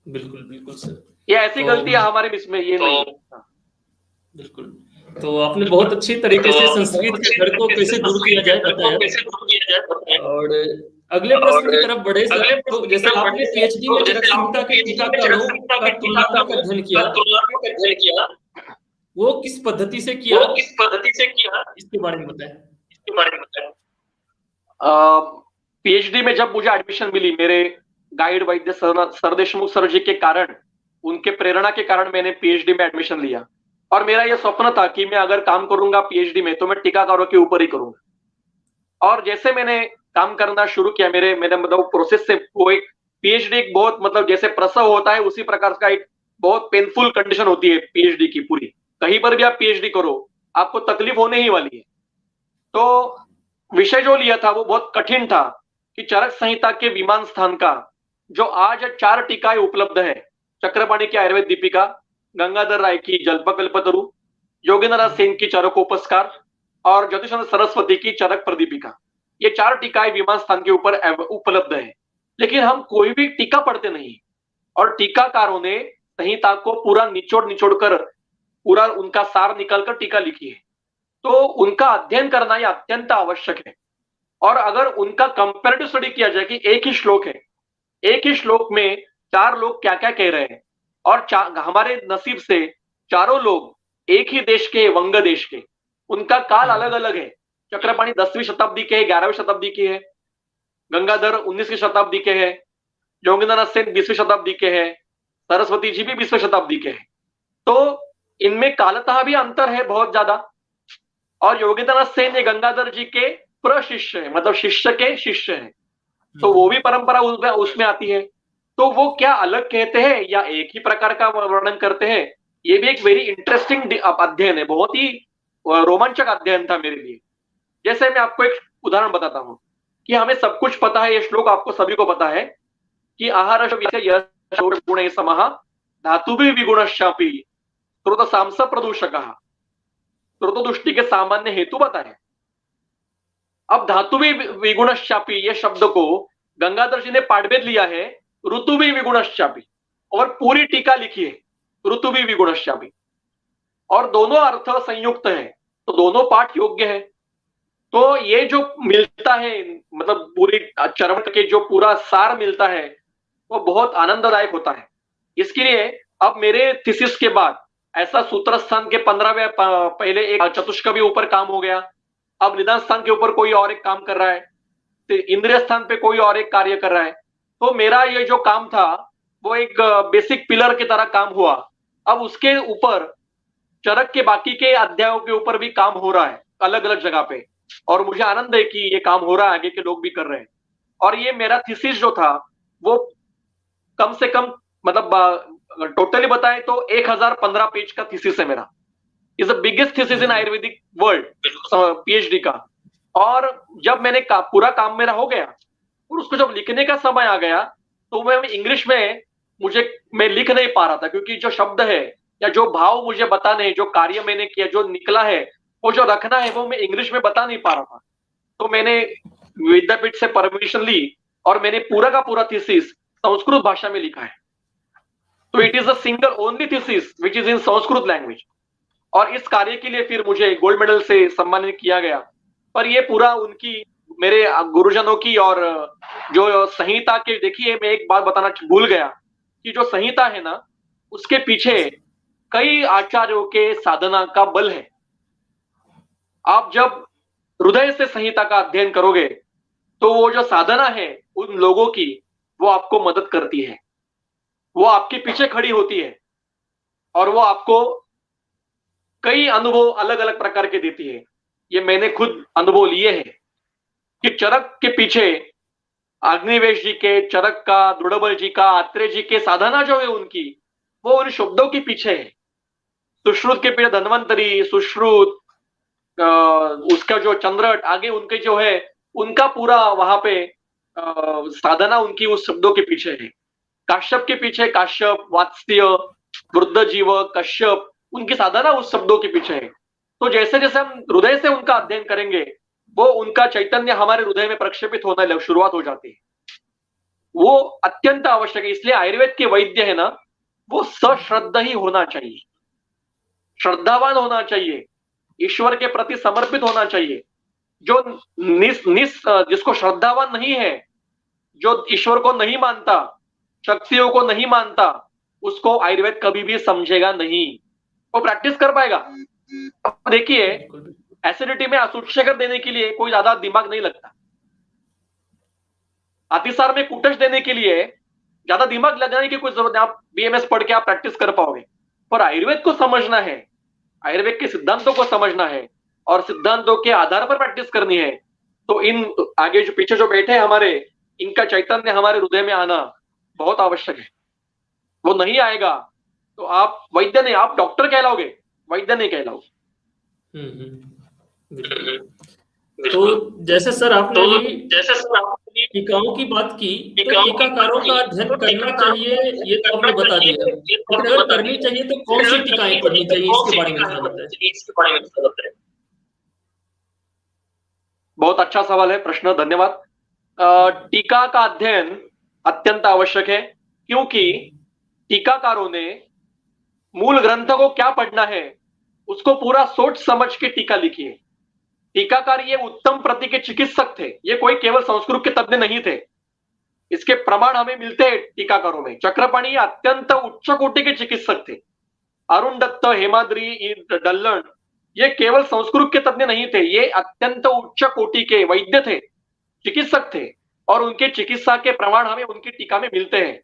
बिल्कुल बिल्कुल सर, ये ऐसी गलतियां हमारे इसमें ये नहीं है। बिल्कुल। तो आपने बहुत अच्छी तरीके से संस्कृत के डर को कैसे दूर किया जाए बताया। और अगले प्रश्न की तरफ बढ़े सर। तो जैसे आपने पीएचडी में चरक संहिता के टीकाकारों का तुलनात्मक अध्ययन किया, वो किस पद्धति से किया, इसके बारे में बताएं। पीएचडी में जब मुझे एडमिशन मिली, मेरे गाइड वैद्य सर देशमुख सर जी के कारण, उनके प्रेरणा के कारण मैंने पीएचडी में एडमिशन लिया। और मेरा यह स्वप्न था कि मैं अगर काम करूंगा पीएचडी में तो मैं टीकाकारों के ऊपर ही करूंगा। और जैसे मैंने काम करना शुरू किया, मेरे मतलब प्रोसेस से, वो एक पीएचडी एक बहुत मतलब जैसे प्रसव होता है उसी प्रकार का एक बहुत पेनफुल कंडीशन होती है पीएचडी की पूरी। कहीं पर भी आप पीएचडी करो आपको तकलीफ होने ही वाली है। तो विषय जो लिया था वो बहुत कठिन था कि चरक संहिता के विमान स्थान का जो आज 4 टीकाएं उपलब्ध है, चक्रपाणी की आयुर्वेद दीपिका, गंगाधर राय की जल्पकल्पतरु, योगेंद्रनाथ सेन की चरकोपस्कार, और ज्योतिषानंद सरस्वती की चरक प्रदीपिका, ये 4 टीकाएं विमान स्थान के ऊपर उपलब्ध है। लेकिन हम कोई भी टीका पढ़ते नहीं, और टीकाकारों ने संहिता को पूरा निचोड़ कर पूरा उनका सार निकालकर टीका लिखी है। तो उनका अध्ययन करना यह अत्यंत आवश्यक है। और अगर उनका कंपैरेटिव स्टडी किया जाए कि एक ही श्लोक है, एक ही श्लोक में 4 लोग क्या क्या कह रहे हैं, और हमारे नसीब से चारों लोग एक ही देश के, वंग देश के, उनका काल अलग अलग है। चक्रपाणी 10वीं शताब्दी के है, 11वीं शताब्दी के है, गंगाधर 19वीं शताब्दी के है, योगेंद्रनाथ सेन 20वीं शताब्दी के है, सरस्वती जी भी 20वीं शताब्दी के हैं। तो इनमें कालतः भी अंतर है बहुत ज्यादा। और योगेंद्रनाथ सेन ये गंगाधर जी के प्रशिष्य है, मतलब शिष्य के शिष्य है, तो वो भी परंपरा उसमें आती है। तो वो क्या अलग कहते हैं या एक ही प्रकार का वर्णन करते हैं, ये भी एक वेरी इंटरेस्टिंग अध्ययन है, बहुत ही रोमांचक अध्ययन था मेरे लिए। जैसे मैं आपको एक उदाहरण बताता हूं कि हमें सब कुछ पता है, ये श्लोक आपको सभी को पता है कि आहार गुण समः धातु भी विगुणश्चापि स्रोत सांस प्रदूषकः, स्रोतदुष्टि के सामान्य हेतु बताए। अब धातु भी विगुणश्चापि ये शब्द को गंगाधर जी ने पाठभेद लिया है ऋतु भी विगुणश्चापि, और पूरी टीका लिखी है ऋतु भी विगुणश्चापि, और दोनों अर्थ संयुक्त है, तो दोनों पाठ योग्य है। तो ये जो मिलता है, मतलब पूरी चरण के जो पूरा सार मिलता है, वो बहुत आनंददायक होता है। इसके लिए अब मेरे थीसिस के बाद ऐसा सूत्र स्थान के 15वें पहले एक चतुष्क भी ऊपर काम हो गया, अब निदान स्थान के ऊपर कोई और एक काम कर रहा है, तो इंद्रिय स्थान पे कोई और एक कार्य कर रहा है। तो मेरा ये जो काम था वो एक बेसिक पिलर की तरह काम हुआ। अब उसके ऊपर चरक के बाकी के अध्यायों के ऊपर भी काम हो रहा है अलग अलग जगह पे, और मुझे आनंद है कि ये काम हो रहा है, आगे के लोग भी कर रहे हैं। और ये मेरा थीसिस जो था वो कम से कम, मतलब टोटली बताएं तो 1015 पेज का थीसिस है मेरा। Is the biggest thesis in Ayurvedic world, PhD का। और जब मैंने पूरा काम मेरा हो गया और उसको जब लिखने का समय आ गया, तो मैं इंग्लिश में मैं लिख नहीं पा रहा था, क्योंकि जो शब्द है या जो भाव मुझे बताने, जो कार्य मैंने किया, जो निकला है, वो जो रखना है, वो मैं इंग्लिश में बता नहीं पा रहा था। तो मैंने विद्यापीठ से परमिशन ली और मैंने पूरा का पूरा थीसिस संस्कृत भाषा में लिखा है। तो it is a single only thesis which is in Sanskrit language. और इस कार्य के लिए फिर मुझे गोल्ड मेडल से सम्मानित किया गया। पर ये पूरा उनकी, मेरे गुरुजनों की, और जो संहिता के, देखिए मैं एक बात बताना भूल गया कि जो संहिता है ना, उसके पीछे कई आचार्यों के साधना का बल है। आप जब हृदय से संहिता का अध्ययन करोगे तो वो जो साधना है उन लोगों की, वो आपको मदद करती है, वो आपके पीछे खड़ी होती है, और वो आपको कई अनुभव अलग अलग प्रकार के देती है। ये मैंने खुद अनुभव लिए हैं कि चरक के पीछे अग्निवेश जी के, चरक का, दृढ़बल जी का, आत्रेय जी के साधना जो है उनकी, वो उन शब्दों के पीछे है। सुश्रुत के पीछे धन्वंतरी, सुश्रुत, उसका जो चंद्रट, आगे उनके जो है उनका पूरा वहां पे साधना उनकी उस शब्दों के पीछे है। काश्यप के पीछे काश्यप, वात्स्य, वृद्ध जीव, कश्यप, उनकी साधना उस शब्दों के पीछे है। तो जैसे जैसे हम हृदय से उनका अध्ययन करेंगे, वो उनका चैतन्य हमारे हृदय में प्रक्षेपित होने शुरुआत हो जाती है। वो अत्यंत आवश्यक है। इसलिए आयुर्वेद के वैद्य है ना, वो सश्रद्धा ही होना चाहिए, श्रद्धावान होना चाहिए, ईश्वर के प्रति समर्पित होना चाहिए। जो जिसको श्रद्धावान नहीं है, जो ईश्वर को नहीं मानता, शक्तियों को नहीं मानता, उसको आयुर्वेद कभी भी समझेगा नहीं, वो प्रैक्टिस कर पाएगा। देखिए, एसिडिटी में असूचक देने के लिए कोई ज्यादा दिमाग नहीं लगता, अतिसार में कुटश देने के लिए ज्यादा दिमाग लगाने की कोई जरूरत नहीं। आप बीएमएस पढ़ के आप प्रैक्टिस कर पाओगे। पर आयुर्वेद को समझना है, आयुर्वेद के सिद्धांतों को समझना है, और सिद्धांतों के आधार पर प्रैक्टिस करनी है, तो इन आगे जो पीछे जो बैठे हमारे, इनका चैतन्य हमारे हृदय में आना बहुत आवश्यक है। वो नहीं आएगा तो आप वैद्य नहीं, आप डॉक्टर कहलाओगे, वैद्य नहीं कहलाओगे। तो जैसे सर आपने टीकाओं की बात की, तो टीकाकारों का अध्ययन करना चाहिए, ये तो आपने बता दिया, लेकिन अगर करनी चाहिए तो कौन सी टीकाएं पढ़नी चाहिए, इसके बारे में थोड़ा बताएं। बहुत अच्छा सवाल है, प्रश्न, धन्यवाद। टीका का अध्ययन अत्यंत आवश्यक है, क्योंकि टीकाकारों ने मूल ग्रंथ को क्या पढ़ना है उसको पूरा सोच समझ के टीका लिखिए। टीकाकार ये उत्तम प्रति के चिकित्सक थे, ये कोई केवल संस्कृत के तज्ञ नहीं थे। इसके प्रमाण हमें मिलते हैं टीकाकारों में। चक्रपाणी ये अत्यंत उच्च कोटि के चिकित्सक थे। अरुण दत्त, हेमाद्री, डल्लन ये केवल संस्कृत के तज्ञ नहीं थे, ये अत्यंत उच्च कोटि के वैद्य थे, चिकित्सक थे, और उनके चिकित्सा के प्रमाण हमें उनकी टीका में मिलते हैं।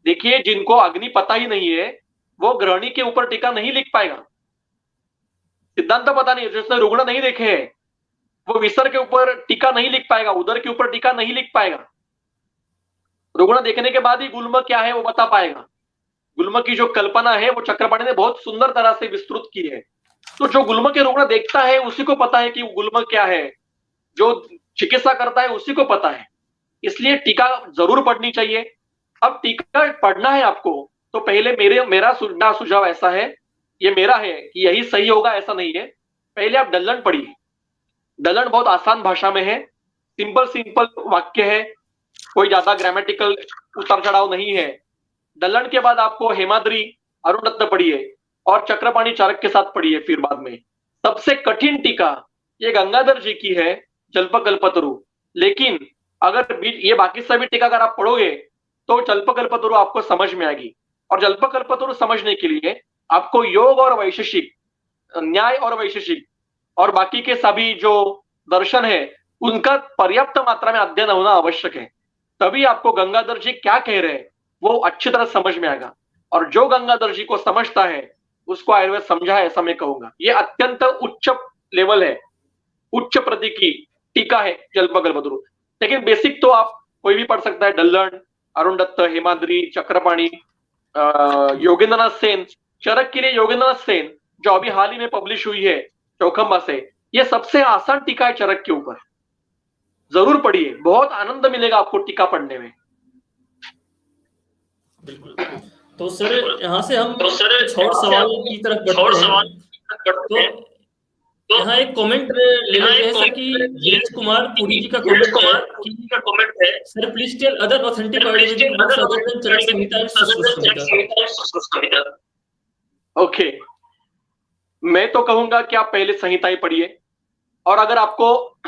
देखिए, जिनको अग्नि पता ही नहीं है वो ग्रहणी के ऊपर टीका नहीं लिख पाएगा। सिद्धांत पता नहीं, जिसने रुग्ण नहीं देखे हैं वो विसर के ऊपर टीका नहीं लिख पाएगा, उदर के ऊपर टीका नहीं लिख पाएगा। रुग्ण देखने के बाद ही गुल्म क्या है वो बता पाएगा। गुल्म की जो कल्पना है वो चक्रपाणी ने बहुत सुंदर तरह से विस्तृत की है। तो जो गुल्म के रुग्ण देखता है उसी को पता है कि गुल्म क्या है, जो चिकित्सा करता है उसी को पता है। इसलिए टीका जरूर पढ़नी चाहिए। अब टीका पढ़ना है आपको तो पहले मेरा सुझाव ऐसा है, ये मेरा है कि यही सही होगा ऐसा नहीं है। पहले आप डल्लन पढ़िए। डल्लन बहुत आसान भाषा में है, सिंपल वाक्य है, कोई ज्यादा ग्रामेटिकल उतार चढ़ाव नहीं है। डल्लन के बाद आपको हेमाद्री, अरुण दत्त पढ़िए और चक्रपाणी चारक के साथ पढ़िए। फिर बाद में सबसे कठिन टीका ये गंगाधर जी की है, जल्पकल्पतरु। लेकिन अगर ये बाकी सभी टीका अगर आप पढ़ोगे तो जल्पकल्पतरु आपको समझ में आएगी। और जल्पकल्पतरु समझने के लिए आपको योग और वैशेषिक, न्याय और वैशेषिक और बाकी के सभी जो दर्शन है उनका पर्याप्त मात्रा में अध्ययन होना आवश्यक है। तभी आपको गंगाधर जी क्या कह रहे हैं वो अच्छी तरह समझ में आएगा। और जो गंगाधर जी को समझता है उसको आयुर्वेद समझा है, ऐसा मैं कहूंगा। ये अत्यंत उच्च लेवल है, उच्च प्रति की टीका है जल्पकल्पतरु। लेकिन बेसिक तो आप कोई भी पढ़ सकता है, डल्लन, अरुण दत्त, हेमाद्री, चक्रपाणी, योगेंद्रनाथ सेन। चरक के लिए योगेंद्रनाथ सेन जो अभी हाल ही में पब्लिश हुई है चौखंबा से, ये सबसे आसान टीका है चरक के ऊपर। जरूर पढ़िए, बहुत आनंद मिलेगा आपको टीका पढ़ने में। बिल्कुल। तो सर यहाँ से हम कुछ और सवाल की तरफ बढ़ते हैं। तो यहाँ एक कमेंट ले लेते हैं सर कि धीरज कुमार पुरी जी का कमेंट है, sir please tell other authentic ayurvedic books other than Charak Samhita and Sushruta Samhita. Okay, मैं तो कहूंगा कि आप पहले संहिता ही पढ़िए, और अगर आपको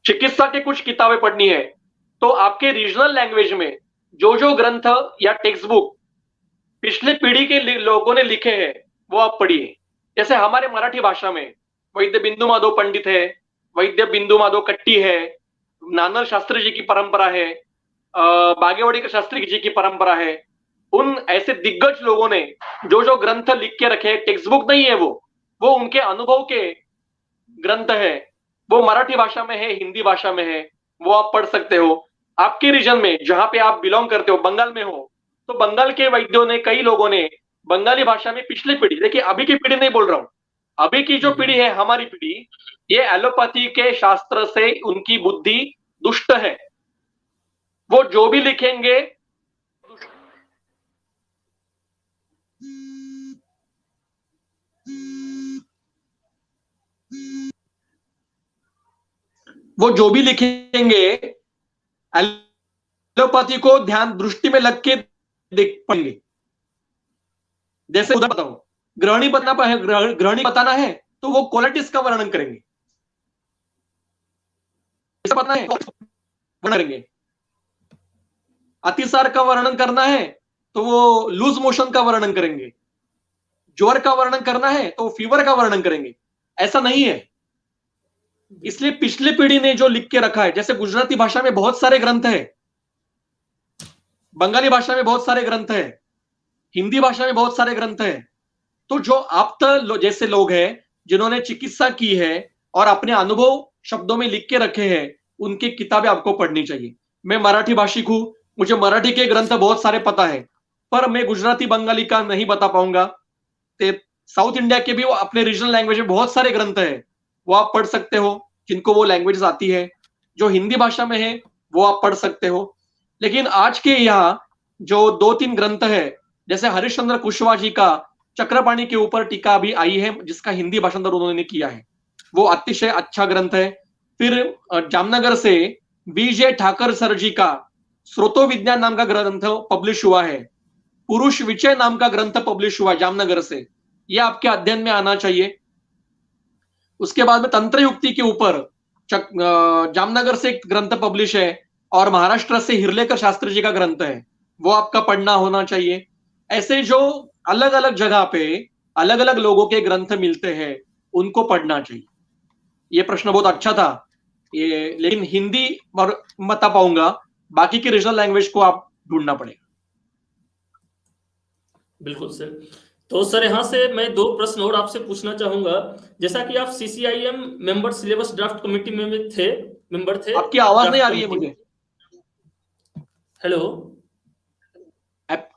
चिकित्सा की कुछ किताबें पढ़नी है तो आपके रीजनल लैंग्वेज में जो ग्रंथ या टेक्स्ट बुक पिछले पीढ़ी के लोगों ने लिखे हैं वो आप पढ़िए। जैसे हमारे मराठी भाषा में वैद्य बिंदु माधव पंडित है, वैद्य बिंदु माधव कट्टी है, नानर शास्त्री जी की परंपरा है, बागेवाड़ी शास्त्री जी की परंपरा है। उन ऐसे दिग्गज लोगों ने जो ग्रंथ लिख के रखे, टेक्स्ट बुक नहीं है वो उनके अनुभव के ग्रंथ है। वो मराठी भाषा में है, हिंदी भाषा में है, वो आप पढ़ सकते हो। आपके रीजन में जहां पे आप बिलोंग करते हो, बंगाल में हो, तो बंगाल के वैद्यों ने, कई लोगों ने बंगाली भाषा में पिछली पीढ़ी, देखिए अभी की पीढ़ी नहीं बोल रहा हूं, अभी की जो पीढ़ी है हमारी पीढ़ी, ये एलोपैथी के शास्त्र से उनकी बुद्धि दुष्ट है। वो जो भी लिखेंगे एलोपैथी को ध्यान दृष्टि में लग के देख पाएंगे। जैसे उदाहरण बताऊं, ग्रहणी बताना है तो वो कोलाइटिस का वर्णन करेंगे, बताना है वर्णन करेंगे। अतिसार का वर्णन करना है तो वो लूज मोशन का वर्णन करेंगे। ज्वर का वर्णन करना है तो फीवर का वर्णन करेंगे। ऐसा नहीं है। इसलिए पिछली पीढ़ी ने जो लिख के रखा है, जैसे गुजराती भाषा में बहुत सारे ग्रंथ है, बंगाली भाषा में बहुत सारे ग्रंथ है, हिंदी भाषा में बहुत सारे ग्रंथ है। तो जो आप्त जैसे लोग हैं जिन्होंने चिकित्सा की है और अपने अनुभव शब्दों में लिख के रखे हैं, उनकी किताबें आपको पढ़नी चाहिए। मैं मराठी भाषिक हूं, मुझे मराठी के ग्रंथ बहुत सारे पता है, पर मैं गुजराती बंगाली का नहीं बता पाऊंगा। साउथ इंडिया के भी वो अपने रीजनल लैंग्वेज में बहुत सारे ग्रंथ है, वो आप पढ़ सकते हो, जिनको वो लैंग्वेज आती है। जो हिंदी भाषा में है वो आप पढ़ सकते हो। लेकिन आज के यहाँ जो 2-3 ग्रंथ है, जैसे हरिश्चंद्र कुशवाहा जी का चक्रपाणी के ऊपर टीका भी आई है, जिसका हिंदी भाषांतर उन्होंने किया है, वो अतिशय अच्छा ग्रंथ है। फिर जामनगर से बीजे ठाकर सर जी का स्रोतो विज्ञान नाम का ग्रंथ पब्लिश हुआ है। पुरुष विचय नाम का ग्रंथ पब्लिश हुआ जामनगर से, ये आपके अध्ययन में आना चाहिए। उसके बाद में तंत्र युक्ति के ऊपर जामनगर से एक ग्रंथ पब्लिश है, और महाराष्ट्र से हिरलेकर शास्त्री जी का ग्रंथ है, वो आपका पढ़ना होना चाहिए। ऐसे जो अलग अलग जगह पे अलग अलग लोगों के ग्रंथ मिलते हैं, उनको पढ़ना चाहिए। ये प्रश्न बहुत अच्छा था ये, लेकिन हिंदी बता पाऊंगा, बाकी की रीजनल लैंग्वेज को आप ढूंढना पड़ेगा। बिल्कुल सर। तो सर यहाँ से मैं 2 प्रश्न और आपसे पूछना चाहूंगा। जैसा कि आप CCIM member syllabus draft committee में मेंबर थे। आपकी आवाज नहीं आ रही है मुझे। हेलो,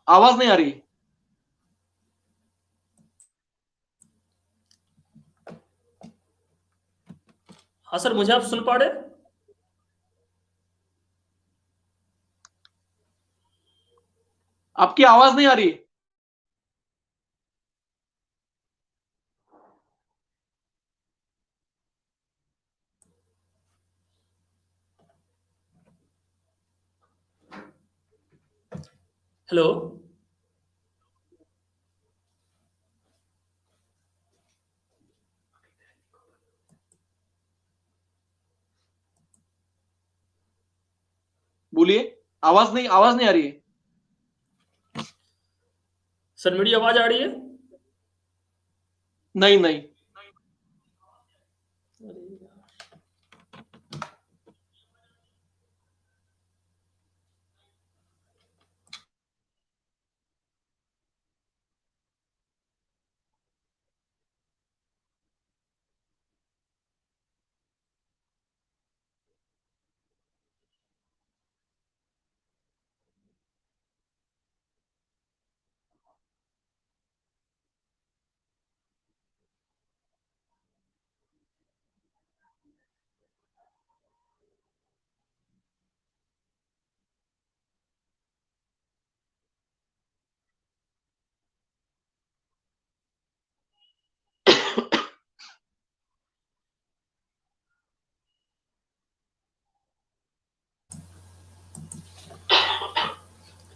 आवाज नहीं आ रही। हाँ सर, मुझे आप सुन पा रहे? आपकी आवाज नहीं आ रही। हेलो, बोलिए, आवाज नहीं आ रही है। सर मेरी आवाज आ रही है? नहीं नहीं।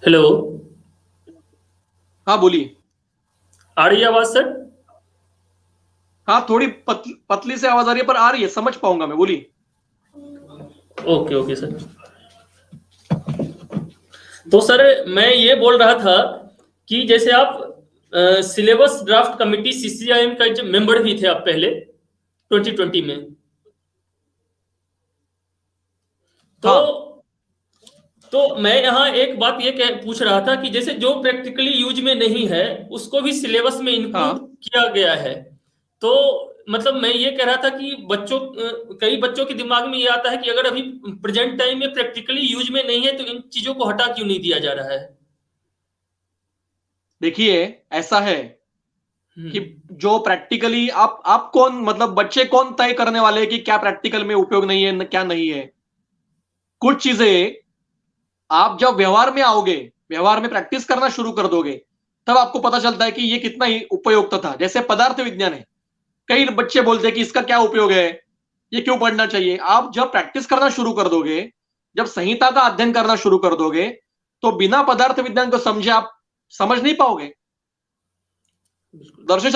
हेलो, हाँ बोलिए। आ रही है आवाज सर? हाँ, थोड़ी पतली से आवाज आ रही है, पर आ रही है, समझ पाऊंगा मैं। बोलिए। Okay okay sir. तो सर मैं ये बोल रहा था कि जैसे आप सिलेबस ड्राफ्ट कमेटी CCIM का जो मेंबर भी थे आप पहले 2020 में, तो हाँ। तो मैं यहाँ एक बात ये पूछ रहा था कि जैसे जो प्रैक्टिकली यूज में नहीं है उसको भी सिलेबस में इंक्लूड किया गया है, तो मतलब मैं ये कह रहा था कि कई बच्चों के दिमाग में ये आता है कि अगर अभी प्रेजेंट टाइम में प्रैक्टिकली यूज में नहीं है तो इन चीजों को हटा क्यों नहीं दिया जा रहा है? देखिए, ऐसा है कि जो प्रैक्टिकली आप कौन, मतलब बच्चे कौन तय करने वाले हैं कि क्या प्रैक्टिकल में उपयोग नहीं है, क्या नहीं है। कुछ चीजें आप जब व्यवहार में आओगे, व्यवहार में प्रैक्टिस करना शुरू कर दोगे, तब आपको पता चलता है कि ये कितना ही उपयुक्त था। जैसे पदार्थ विज्ञान है, कई बच्चे बोलते हैं कि इसका क्या उपयोग है, ये क्यों पढ़ना चाहिए। आप जब प्रैक्टिस करना शुरू कर दोगे, जब संहिता का अध्ययन करना शुरू कर दोगे, तो बिना पदार्थ विज्ञान को समझे आप समझ नहीं पाओगे। दर्शन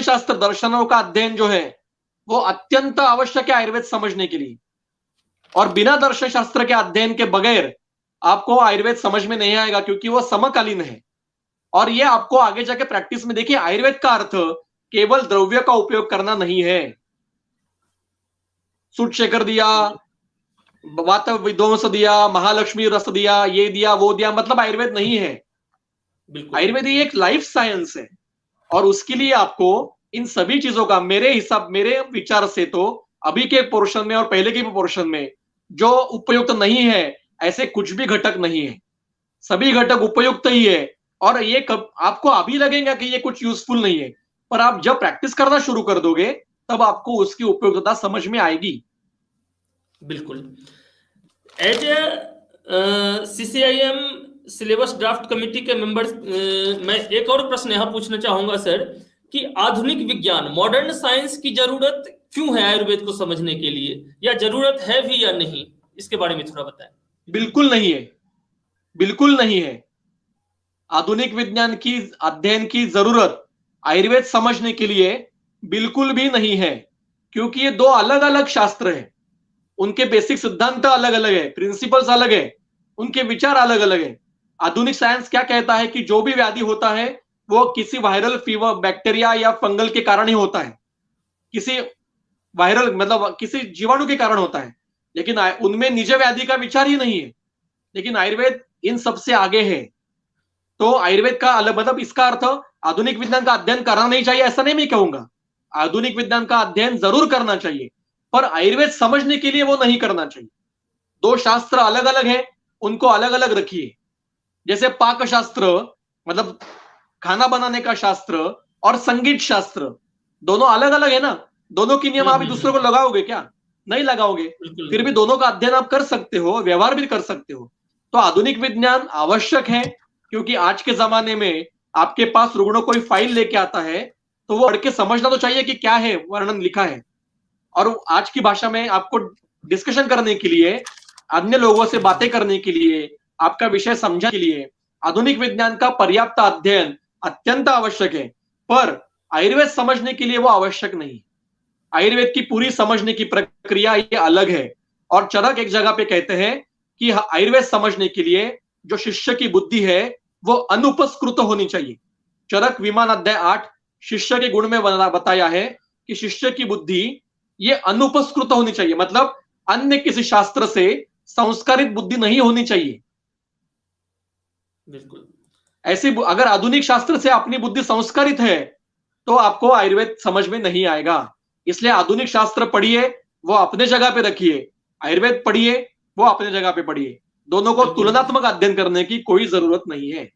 शास्त्र दर्शनों का अध्ययन जो है वो अत्यंत आवश्यक है आयुर्वेद समझने के लिए, और बिना दर्शन शास्त्र के अध्ययन के बगैर आपको आयुर्वेद समझ में नहीं आएगा, क्योंकि वो समकालीन है। और ये आपको आगे जाके प्रैक्टिस में, देखिए, आयुर्वेद का अर्थ केवल द्रव्य का उपयोग करना नहीं है। सूट शेखर दिया, वात विध्वंस दिया, महालक्ष्मी रस दिया, ये दिया वो दिया, मतलब आयुर्वेद नहीं है। आयुर्वेद एक लाइफ साइंस है, और उसके लिए आपको इन सभी चीजों का, मेरे विचार से तो अभी के पोर्शन में और पहले के पोर्शन में जो उपयुक्त नहीं है, ऐसे कुछ भी घटक नहीं है। सभी घटक उपयुक्त ही है, और ये आपको अभी लगेगा कि ये कुछ यूजफुल नहीं है, पर आप जब प्रैक्टिस करना शुरू कर दोगे तब आपको उसकी उपयुक्तता समझ में आएगी। बिल्कुल। As a CCIM syllabus draft committee के मेंबर, मैं एक और प्रश्न यहाँ पूछना चाहूंगा सर कि आधुनिक विज्ञान, मॉडर्न साइंस की जरूरत क्यों है आयुर्वेद को समझने के लिए, या जरूरत है भी या नहीं, इसके बारे में थोड़ा बताएं। बिल्कुल नहीं है, बिल्कुल नहीं है। आधुनिक विज्ञान की अध्ययन की जरूरत आयुर्वेद समझने के लिए बिल्कुल भी नहीं है, क्योंकि ये दो अलग अलग शास्त्र हैं। उनके बेसिक सिद्धांत अलग अलग है, प्रिंसिपल्स अलग है, उनके विचार अलग अलग है। आधुनिक साइंस क्या कहता है कि जो भी व्याधि होता है वो किसी वायरल फीवर, बैक्टीरिया या फंगल के कारण ही होता है, किसी वायरल मतलब किसी जीवाणु के कारण होता है, लेकिन उनमें निज व्याधि का विचार ही नहीं है। लेकिन आयुर्वेद इन सबसे आगे है। तो आयुर्वेद का अलग मतलब इसका अर्थ आधुनिक विज्ञान का अध्ययन करना नहीं चाहिए ऐसा नहीं मैं कहूंगा। आधुनिक विज्ञान का अध्ययन जरूर करना चाहिए, पर आयुर्वेद समझने के लिए वो नहीं करना चाहिए। दो शास्त्र अलग अलग है, उनको अलग अलग रखिए। जैसे पाक शास्त्र मतलब खाना बनाने का शास्त्र और संगीत शास्त्र दोनों अलग अलग है ना। दोनों की नियम आप दूसरे को लगाओगे क्या? नहीं लगाओगे। फिर भी दोनों का अध्ययन आप कर सकते हो, व्यवहार भी कर सकते हो। तो आधुनिक विज्ञान आवश्यक है, क्योंकि आज के जमाने में आपके पास रुग्ण कोई फाइल लेके आता है तो वो पढ़ के समझना तो चाहिए कि क्या है वर्णन लिखा है, और आज की भाषा में आपको डिस्कशन करने के लिए, अन्य लोगों से बातें करने के लिए, आपका विषय समझने के लिए आधुनिक विज्ञान का पर्याप्त अध्ययन अत्यंत आवश्यक है। पर आयुर्वेद समझने के लिए वो आवश्यक नहीं। आयुर्वेद की पूरी समझने की प्रक्रिया ये अलग है। और चरक एक जगह पे कहते हैं कि आयुर्वेद समझने के लिए जो शिष्य की बुद्धि है वो अनुपस्कृत होनी चाहिए। चरक विमान अध्याय 8 शिष्य के गुण में बताया है कि शिष्य की बुद्धि ये अनुपस्कृत होनी चाहिए, मतलब अन्य किसी शास्त्र से संस्कारित बुद्धि नहीं होनी चाहिए। बिल्कुल। ऐसी अगर आधुनिक शास्त्र से अपनी बुद्धि संस्कारित है तो आपको आयुर्वेद समझ में नहीं आएगा। इसलिए आधुनिक शास्त्र पढ़िए, वो अपने जगह पे रखिए, आयुर्वेद पढ़िए, वो अपने जगह पे पढ़िए। दोनों को तुलनात्मक अध्ययन करने की कोई जरूरत नहीं है।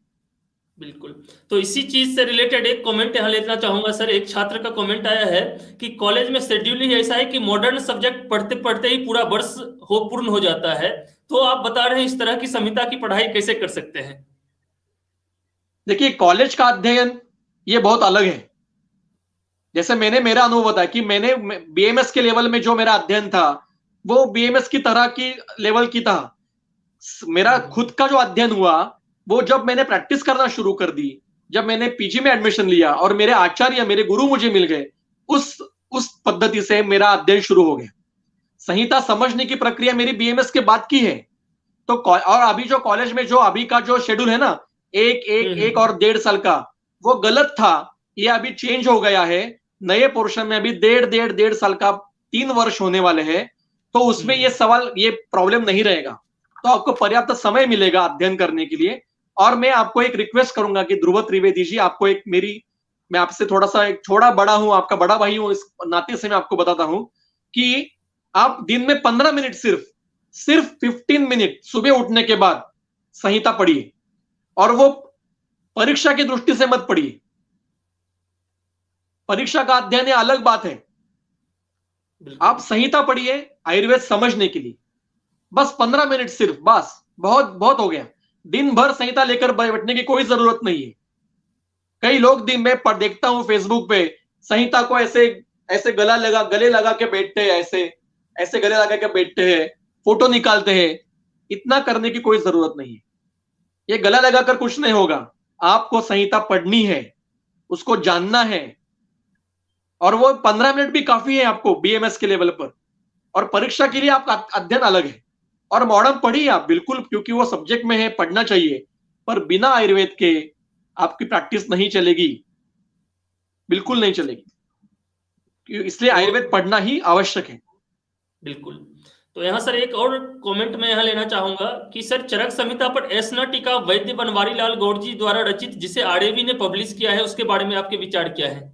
बिल्कुल। तो इसी चीज से रिलेटेड एक कमेंट यहाँ लेना चाहूंगा सर। एक छात्र का कमेंट आया है कि कॉलेज में शेड्यूल ही ऐसा है कि मॉडर्न सब्जेक्ट पढ़ते पढ़ते ही पूरा वर्ष पूर्ण हो जाता है। तो आप बता रहे हैं इस तरह की संहिता की पढ़ाई कैसे कर सकते हैं? देखिए, कॉलेज का अध्ययन ये बहुत अलग है। जैसे मैंने मेरा अनुभव बताया कि मैंने बीएमएस के लेवल में जो मेरा अध्ययन था वो बीएमएस की तरह की लेवल की था। मेरा खुद का जो अध्ययन हुआ वो जब मैंने प्रैक्टिस करना शुरू कर दी, जब मैंने पीजी में एडमिशन लिया और मेरे आचार्य, मेरे गुरु मुझे मिल गए, उस पद्धति से मेरा अध्ययन शुरू हो गया। संहिता समझने की प्रक्रिया मेरी बीएमएस के बाद की है। तो और अभी जो कॉलेज में जो अभी का जो शेड्यूल है ना, एक और 1.5 साल का, वो गलत था। ये अभी चेंज हो गया है। नए पोर्शन में अभी 1.5 साल का 3 वर्ष होने वाले हैं। तो उसमें ये सवाल, ये प्रॉब्लम नहीं रहेगा। तो आपको पर्याप्त समय मिलेगा अध्ययन करने के लिए। और मैं आपको एक रिक्वेस्ट करूंगा कि ध्रुव त्रिवेदी जी, आपको एक मैं आपसे थोड़ा सा एक थोड़ा बड़ा हूं, आपका बड़ा भाई हूं, इस नाते से मैं आपको बताता हूं कि आप दिन में 15 मिनट सिर्फ 15 मिनट सुबह उठने के बाद संहिता पढ़िए। और वो परीक्षा की दृष्टि से मत पढ़िए। परीक्षा का अध्ययन ये अलग बात है। आप संहिता पढ़िए आयुर्वेद समझने के लिए, बस 15 मिनट सिर्फ, बस बहुत बहुत हो गया। दिन भर संहिता लेकर बैठने की कोई जरूरत नहीं है। कई लोग दिन में देखता हूं फेसबुक पे संहिता को ऐसे ऐसे गले लगा के बैठते हैं, ऐसे गले लगा के बैठते हैं, फोटो निकालते हैं। इतना करने की कोई जरूरत नहीं है। ये गला लगाकर कुछ नहीं होगा। आपको संहिता पढ़नी है, उसको जानना है, और वो 15 मिनट भी काफी है आपको बीएमएस के लेवल पर। और परीक्षा के लिए आपका अध्ययन अलग है। और मॉडर्न पढ़िए आप बिल्कुल, क्योंकि वो सब्जेक्ट में है, पढ़ना चाहिए। पर बिना आयुर्वेद के आपकी प्रैक्टिस नहीं चलेगी, बिल्कुल नहीं चलेगी। इसलिए आयुर्वेद पढ़ना ही आवश्यक है। बिल्कुल। तो यहाँ सर एक और कमेंट मैं यहाँ लेना चाहूंगा कि सर चरक संहिता पर ऐसा टीका वैद्य बनवारी लाल गौड़ जी द्वारा रचित, जिसे आरएवी ने पब्लिश किया है, उसके बारे में आपके विचार क्या है?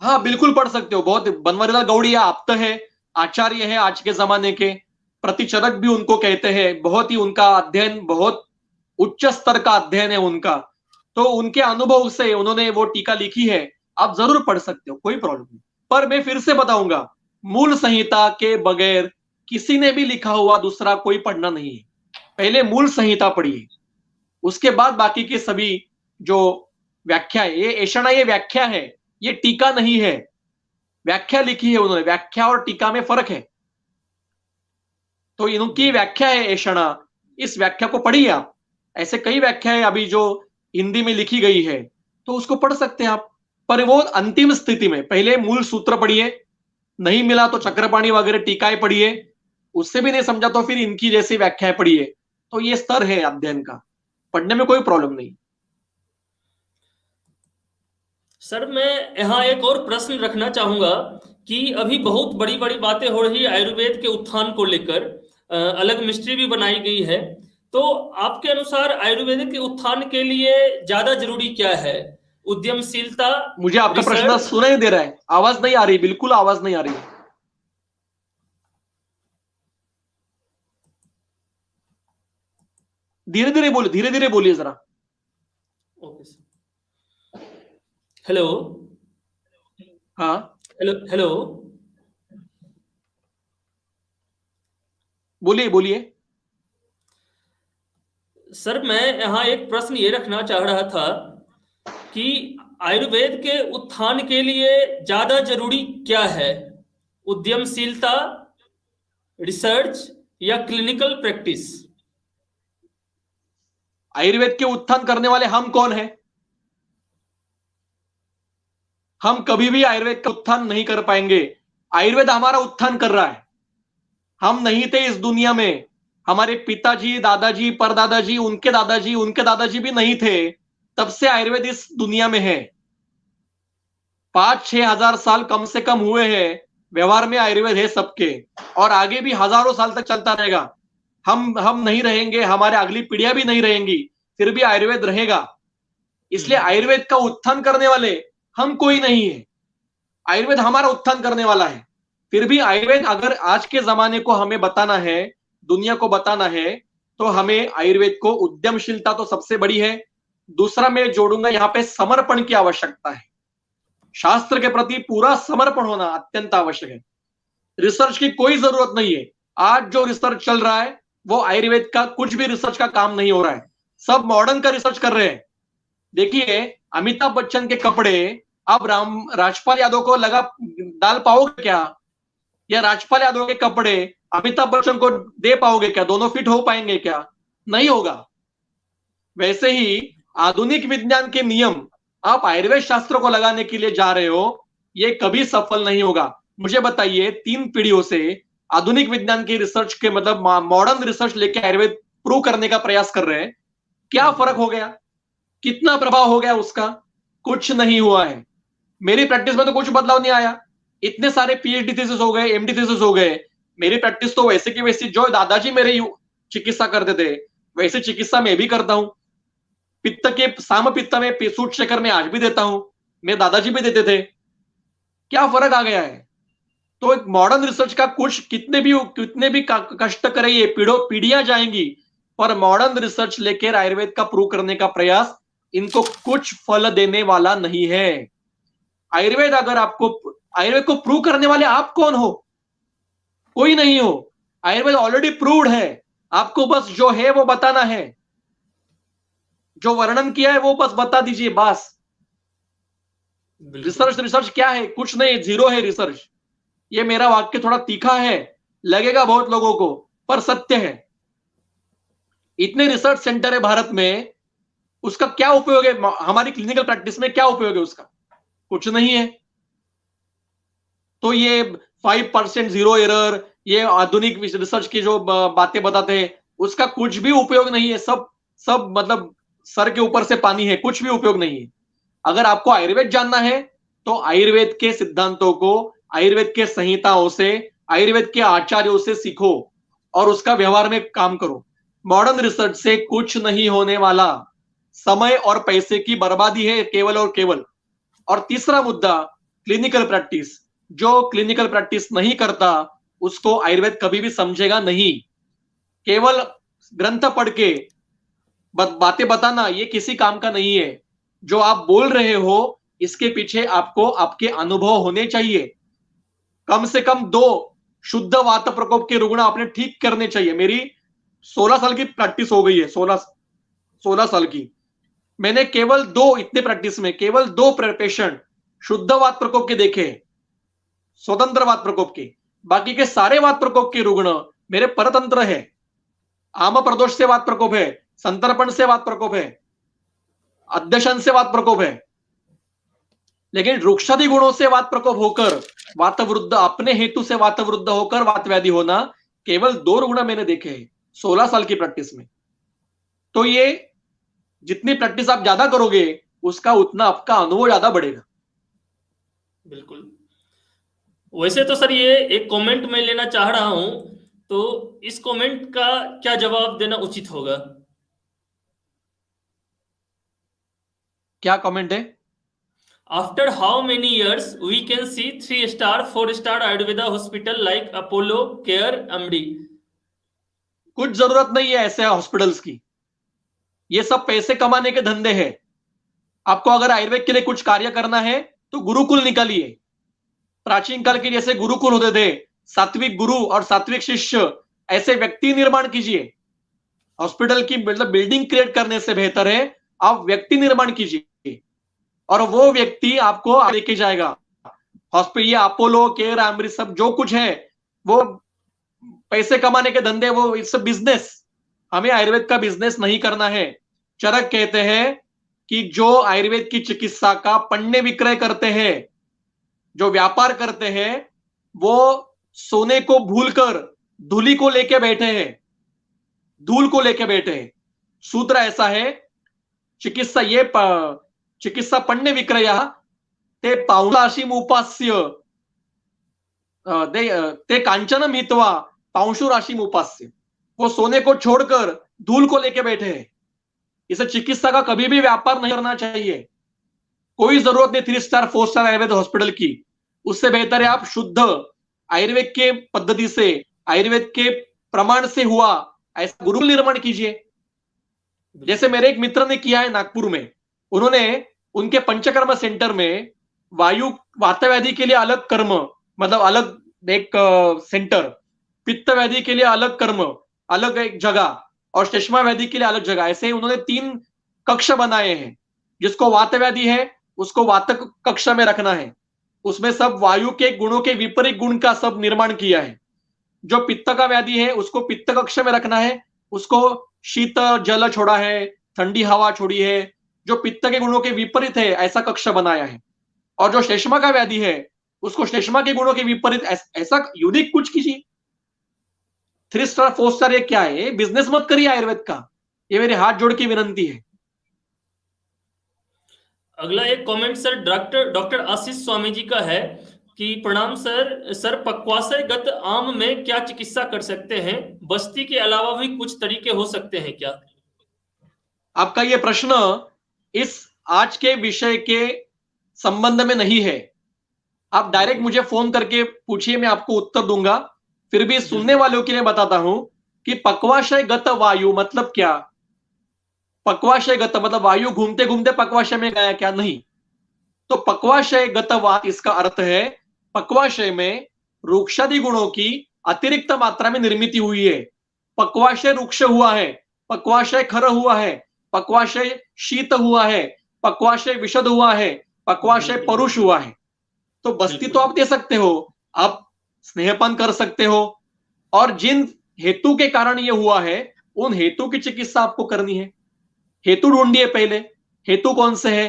हाँ, बिल्कुल पढ़ सकते हो। बहुत बनवारीलाल गौड़िया आप्त है, आचार्य है आज के जमाने के, प्रतिचरक भी उनको कहते हैं। बहुत ही उनका अध्ययन बहुत उच्च स्तर का अध्ययन है उनका। तो उनके अनुभव से उन्होंने वो टीका लिखी है, आप जरूर पढ़ सकते हो, कोई प्रॉब्लम नहीं। पर मैं फिर से बताऊंगा, मूल संहिता के बगैर किसी ने भी लिखा हुआ दूसरा कोई पढ़ना नहीं है। पहले मूल संहिता पढ़िए, उसके बाद बाकी के सभी जो व्याख्या है, ये ऐषणा ये व्याख्या है, ये टीका नहीं है। व्याख्या लिखी है उन्होंने, व्याख्या और टीका में फर्क है। तो इनकी व्याख्या है ऐषणा, इस व्याख्या को पढ़िए आप। ऐसे कई व्याख्या है अभी जो हिंदी में लिखी गई है तो उसको पढ़ सकते हैं आप। पर वो अंतिम स्थिति में पहले मूल सूत्र पढ़िए, नहीं मिला तो चक्रपाणी वगैरह टीकाएं पढ़िए, उससे भी नहीं समझा तो फिर इनकी जैसी व्याख्याएं पढ़िए। तो ये स्तर है अध्ययन का, पढ़ने में कोई प्रॉब्लम नहीं। सर मैं यहाँ एक और प्रश्न रखना चाहूंगा कि अभी बहुत बड़ी बड़ी बातें हो रही है आयुर्वेद के उत्थान को लेकर, अलग मिस्ट्री भी बनाई गई है। तो आपके अनुसार आयुर्वेद के उत्थान के लिए ज्यादा जरूरी क्या है? उद्यमशीलता, मुझे आपका प्रश्न रिसर्च? सुनाई दे रहा है, आवाज नहीं आ रही, बिल्कुल आवाज नहीं आ रही। धीरे धीरे बोलिए, धीरे धीरे बोलिए जरा। Okay sir. हेलो। हाँ हेलो हेलो। बोलिए बोलिए। सर मैं यहाँ एक प्रश्न ये रखना चाह रहा था कि आयुर्वेद के उत्थान के लिए ज्यादा जरूरी क्या है? उद्यमशीलता, रिसर्च या क्लिनिकल प्रैक्टिस? आयुर्वेद के उत्थान करने वाले हम कौन हैं? हम कभी भी आयुर्वेद का उत्थान नहीं कर पाएंगे। आयुर्वेद हमारा उत्थान कर रहा है। हम नहीं थे इस दुनिया में, हमारे पिताजी, दादाजी, परदादाजी, उनके दादाजी भी नहीं थे, तब से आयुर्वेद इस दुनिया में है। 5-6 हजार साल कम से कम हुए हैं, व्यवहार में आयुर्वेद है सबके, और आगे भी हजारों साल तक चलता रहेगा। हम नहीं रहेंगे, हमारे अगली पीढ़ियां भी नहीं रहेंगी, फिर भी आयुर्वेद रहेगा। इसलिए आयुर्वेद का उत्थान करने वाले हम कोई नहीं है, आयुर्वेद हमारा उत्थान करने वाला है। फिर भी आयुर्वेद अगर आज के जमाने को हमें बताना है, दुनिया को बताना है, तो हमें आयुर्वेद को उद्यमशीलता तो सबसे बड़ी है। दूसरा मैं जोड़ूंगा यहाँ पे समर्पण की आवश्यकता है। शास्त्र के प्रति पूरा समर्पण होना अत्यंत आवश्यक है। रिसर्च की कोई जरूरत नहीं है। आज जो रिसर्च चल रहा है वो आयुर्वेद का कुछ भी रिसर्च का काम नहीं हो रहा है, सब मॉडर्न का रिसर्च कर रहे हैं। देखिए अमिताभ बच्चन के कपड़े अब राजपाल यादव को लगा डाल पाओगे क्या, या राजपाल यादव के कपड़े अमिताभ बच्चन को दे पाओगे क्या? दोनों फिट हो पाएंगे क्या? नहीं होगा। वैसे ही आधुनिक विज्ञान के नियम आप आयुर्वेद शास्त्र को लगाने के लिए जा रहे हो, ये कभी सफल नहीं होगा। मुझे बताइए 3 पीढ़ियों से आधुनिक विज्ञान की रिसर्च के मतलब मॉडर्न रिसर्च लेके आयुर्वेद प्रूव करने का प्रयास कर रहे हैं, क्या फर्क हो गया? कितना प्रभाव हो गया उसका? कुछ नहीं हुआ है। मेरी प्रैक्टिस में तो कुछ बदलाव नहीं आया। इतने सारे पीएचडी थीसिस हो गए, एमडी थीसिस हो गए, मेरी प्रैक्टिस तो वैसे की वैसी, जो दादाजी मेरे चिकित्सा करते थे वैसे चिकित्सा मैं भी करता हूं। पित्त के साम पित्त में सूट शेखर में आज भी देता हूं, मेरे दादाजी भी देते थे। क्या फर्क आ गया है? तो एक मॉडर्न रिसर्च का कुछ कितने भी कष्ट करे, ये पीढ़ियां जाएंगी, पर मॉडर्न रिसर्च लेकर आयुर्वेद का प्रूव करने का प्रयास इनको कुछ फल देने वाला नहीं है। आयुर्वेद अगर आयुर्वेद को प्रूव करने वाले आप कौन हो? कोई नहीं हो। आयुर्वेद ऑलरेडी प्रूव्ड है, आपको बस जो है वो बताना है, जो वर्णन किया है वो बस बता दीजिए बस। रिसर्च क्या है? कुछ नहीं, जीरो है रिसर्च। ये मेरा वाक्य थोड़ा तीखा है, लगेगा बहुत लोगों को, पर सत्य है। इतने रिसर्च सेंटर है भारत में, उसका क्या उपयोग है? हमारी क्लिनिकल प्रैक्टिस में क्या उपयोग है उसका? कुछ नहीं है। तो ये 5% जीरो एरर, ये आधुनिक रिसर्च की जो बातें बताते हैं, उसका कुछ भी उपयोग नहीं है। सब मतलब सर के ऊपर से पानी है, कुछ भी उपयोग नहीं है। अगर आपको आयुर्वेद जानना है तो आयुर्वेद के सिद्धांतों को, आयुर्वेद के संहिताओं से, आयुर्वेद के आचार्यों से सीखो और उसका व्यवहार में काम करो। मॉडर्न रिसर्च से कुछ नहीं होने वाला, समय और पैसे की बर्बादी है केवल और केवल। और तीसरा मुद्दा क्लिनिकल प्रैक्टिस। जो क्लिनिकल प्रैक्टिस नहीं करता उसको आयुर्वेद कभी भी समझेगा नहीं। केवल ग्रंथ पढ़ के बातें बताना ये किसी काम का नहीं है। जो आप बोल रहे हो इसके पीछे आपको आपके अनुभव होने चाहिए। कम से कम 2 शुद्ध वात प्रकोप के रुग्ण आपने ठीक करने चाहिए। मेरी 16 साल की प्रैक्टिस हो गई है, 16 साल की। मैंने केवल 2, इतने प्रैक्टिस में केवल 2 पेशेंट शुद्ध वात प्रकोप के देखे, स्वतंत्र वात प्रकोप के। बाकी के सारे वात प्रकोप के रुग्ण मेरे परतंत्र है। आम प्रदोष से वात प्रकोप है, संतर्पण से वात प्रकोप है। अध्यशन से वात प्रकोप है, लेकिन रुक्षादि गुणों से वात प्रकोप होकर वातवृद्ध, अपने हेतु से वातवृद्ध होकर वात व्याधि होना केवल 2 रुग्ण मैंने देखे हैं 16 साल की प्रैक्टिस में। तो ये जितनी प्रैक्टिस आप ज्यादा करोगे उसका उतना आपका अनुभव ज्यादा बढ़ेगा। बिल्कुल। वैसे तो सर ये एक कमेंट मैं लेना चाह रहा हूं, तो इस कमेंट का क्या जवाब देना उचित होगा? क्या कमेंट है? After how many years we can see 3 star 4 star Ayurveda hospital like Apollo care MD. कुछ जरूरत नहीं है ऐसे हॉस्पिटल्स की, ये सब पैसे कमाने के धंधे हैं। आपको अगर आयुर्वेद के लिए कुछ कार्य करना है तो गुरुकुल निकालिए। प्राचीन काल के जैसे गुरुकुल होते थे, सात्विक गुरु और सात्विक शिष्य, ऐसे व्यक्ति निर्माण कीजिए। हॉस्पिटल की मतलब बिल्डिंग क्रिएट करने से बेहतर है आप व्यक्ति निर्माण कीजिए, और वो व्यक्ति आपको लेके जाएगा। हॉस्पिटल, ये अपोलो केयर अमृत सब जो कुछ है वो पैसे कमाने के धंधे, वो इट्स बिजनेस। हमें आयुर्वेद का बिजनेस नहीं करना है। चरक कहते हैं कि जो आयुर्वेद की चिकित्सा का पण्य विक्रय करते हैं, जो व्यापार करते हैं, वो सोने को भूलकर धूली को लेके बैठे हैं, धूल को लेके बैठे हैं। सूत्र ऐसा है, चिकित्सा ये चिकित्सा पण्य विक्रय ते पांशुराशिम उपास्य ते कांचनम हित्वा पांशुराशिम उपास्य। वो सोने को छोड़कर धूल को लेके बैठे हैं। इसे चिकित्सा का कभी भी व्यापार नहीं करना चाहिए। कोई जरूरत नहीं 3 स्टार 4 स्टार आयुर्वेद हॉस्पिटल की। उससे बेहतर है आप शुद्ध आयुर्वेद के पद्धति से, आयुर्वेद के प्रमाण से हुआ ऐसा गुरुकुल निर्माण कीजिए। जैसे मेरे एक मित्र ने किया है नागपुर में। उन्होंने उनके पंचकर्म सेंटर में वायु वातव्याधि के लिए अलग कर्म, मतलब अलग एक सेंटर, पित्त व्याधि के लिए अलग कर्म, अलग एक जगह, और श्लेष्मा व्याधि के लिए अलग जगह, ऐसे उन्होंने 3 कक्ष बनाए हैं। जिसको वात व्याधि है उसको वात कक्ष में रखना है, उसमें सब वायु के गुणों के विपरीत गुण का सब निर्माण किया है। जो पित्त का व्याधि है उसको पित्त कक्ष में रखना है, उसको शीत जल छोड़ा है, ठंडी हवा छोड़ी है, जो पित्त के गुणों के विपरीत है ऐसा कक्ष बनाया है। और जो श्लेष्मा का व्याधि है उसको श्लेष्मा के गुणों के विपरीत ऐसा यूनिक कुछ कीजिए। 3 स्टार 4 स्टार ये क्या है? बिजनेस मत करिए आयुर्वेद का, ये मेरे हाथ जोड़ की विनंती है। अगला एक कमेंट सर डॉक्टर आशीष स्वामी जी का है कि प्रणाम सर पक्वाशयगत आम में क्या चिकित्सा कर सकते हैं? बस्ती के अलावा भी कुछ तरीके हो सकते हैं क्या? आपका ये प्रश्न इस आज के विषय के संबंध में नहीं है। आप डायरेक्ट मुझे फोन करके पूछिए, मैं आपको उत्तर दूंगा। फिर भी सुनने वालों के लिए बताता हूं कि पक्वाशयगत वायु मतलब क्या। पक्वाशयगत मतलब वायु घूमते घूमते पक्वाशय में गया क्या? नहीं। तो पक्वाशयगत वात इसका अर्थ है पक्वाशय में रुक्षादि गुणों की अतिरिक्त मात्रा में निर्मित हुई है। पक्वाशय रुक्ष हुआ है, पक्वाशय खर हुआ है, पक्वाशय शीत हुआ है, पक्वाशय विशद हुआ है, पक्वाशय परुष हुआ है। तो बस्ती तो आप दे सकते हो, आप स्नेहपान कर सकते हो, और जिन हेतु के कारण ये हुआ है उन हेतु की चिकित्सा आपको करनी है। हेतु ढूंढिए पहले, हेतु कौन से है।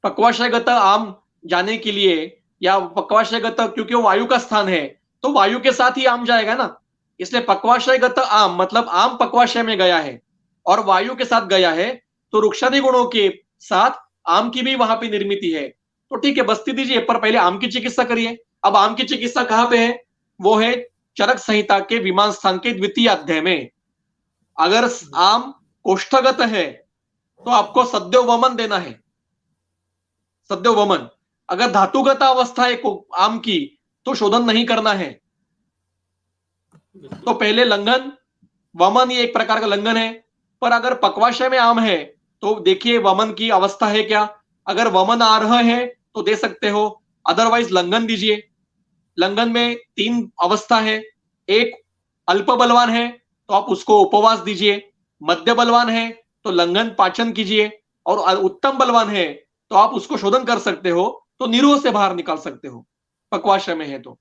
पक्वाशयगत आम जाने के लिए, या पक्वाशयगत क्योंकि वो वायु का स्थान है तो वायु के साथ ही आम जाएगा ना, इसलिए पक्वाशयगत आम मतलब आम पक्वाशय में गया है और वायु के साथ गया है, तो रुक्षादि गुणों के साथ आम की भी वहां पे निर्मिति है। तो ठीक है, बस्ती दीजिए, पर पहले आम की चिकित्सा करिए। अब आम की चिकित्सा कहां पे है? वो है चरक संहिता के विमान स्थान के 2य अध्याय में। अगर आम कोष्ठगत है तो आपको सद्यो वमन देना है, सद्यो वमन। अगर धातुगत अवस्था है आम की तो शोधन नहीं करना है। तो पहले लंघन, वमन, ये एक प्रकार का लंघन है। पर अगर पक्वाशय में आम है तो देखिए वमन की अवस्था है क्या। अगर वमन आ रहा है तो दे सकते हो, अदरवाइज लंघन दीजिए। लंघन में 3 अवस्था है। एक अल्प बलवान है तो आप उसको उपवास दीजिए, मध्य बलवान है तो लंघन पाचन कीजिए, और उत्तम बलवान है तो आप उसको शोधन कर सकते हो, तो निरोह से बाहर निकाल सकते हो पक्वाशय में है तो।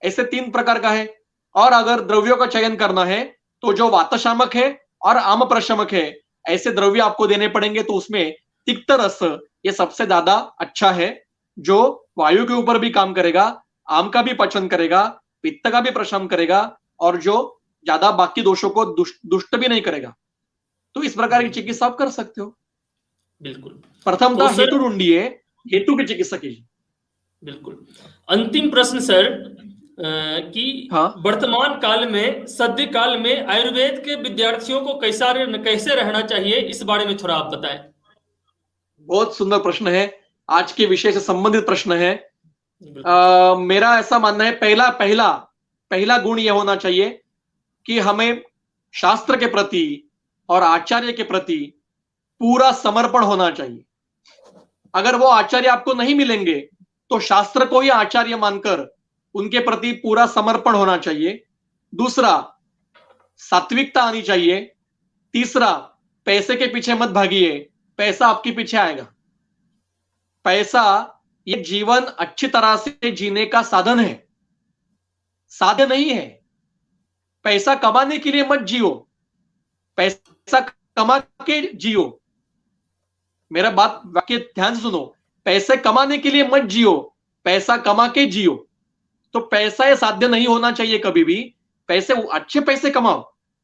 ऐसे 3 प्रकार का है। और अगर द्रव्यों का चयन करना है तो जो वातशामक है और आम प्रशमक है, ऐसे द्रव्य आपको देने पड़ेंगे। तो उसमें तिक्त रस ये सबसे ज्यादा अच्छा है, जो वायु के ऊपर भी काम करेगा, आम का भी पचन करेगा, पित्त का भी प्रशमन करेगा, और जो ज्यादा बाकी दोषों को दुष्ट भी नहीं करेगा। तो इस प्रकार की चिकित्सा आप कर सकते हो। बिल्कुल। प्रथमतः तो सर, हेतु ढूंढिए, हेतु की चिकित्सा कीजिए। बिल्कुल। अंतिम प्रश्न सर, कि हाँ, वर्तमान काल में, सद्य काल में आयुर्वेद के विद्यार्थियों को कैसे रहना चाहिए, इस बारे में थोड़ा आप बताएं। बहुत सुंदर प्रश्न है, आज के विषय से संबंधित प्रश्न है। बिल्कुल। मेरा ऐसा मानना है, पहला पहला पहला गुण यह होना चाहिए कि हमें शास्त्र के प्रति और आचार्य के प्रति पूरा समर्पण होना चाहिए। अगर वो आचार्य आपको नहीं मिलेंगे तो शास्त्र को ही आचार्य मानकर उनके प्रति पूरा समर्पण होना चाहिए। दूसरा, सात्विकता आनी चाहिए। तीसरा, पैसे के पीछे मत भागिए, पैसा आपके पीछे आएगा। पैसा ये जीवन अच्छी तरह से जीने का साधन है, साध्य नहीं है। पैसा कमाने के लिए मत जियो, पैसा कमा के जियो। मेरा बात वाक्य ध्यान से सुनो, पैसे कमाने के लिए मत जियो, पैसा कमा के जियो। तो पैसा ये साध्य नहीं होना चाहिए कभी भी। पैसे, अच्छे पैसे कमाओ,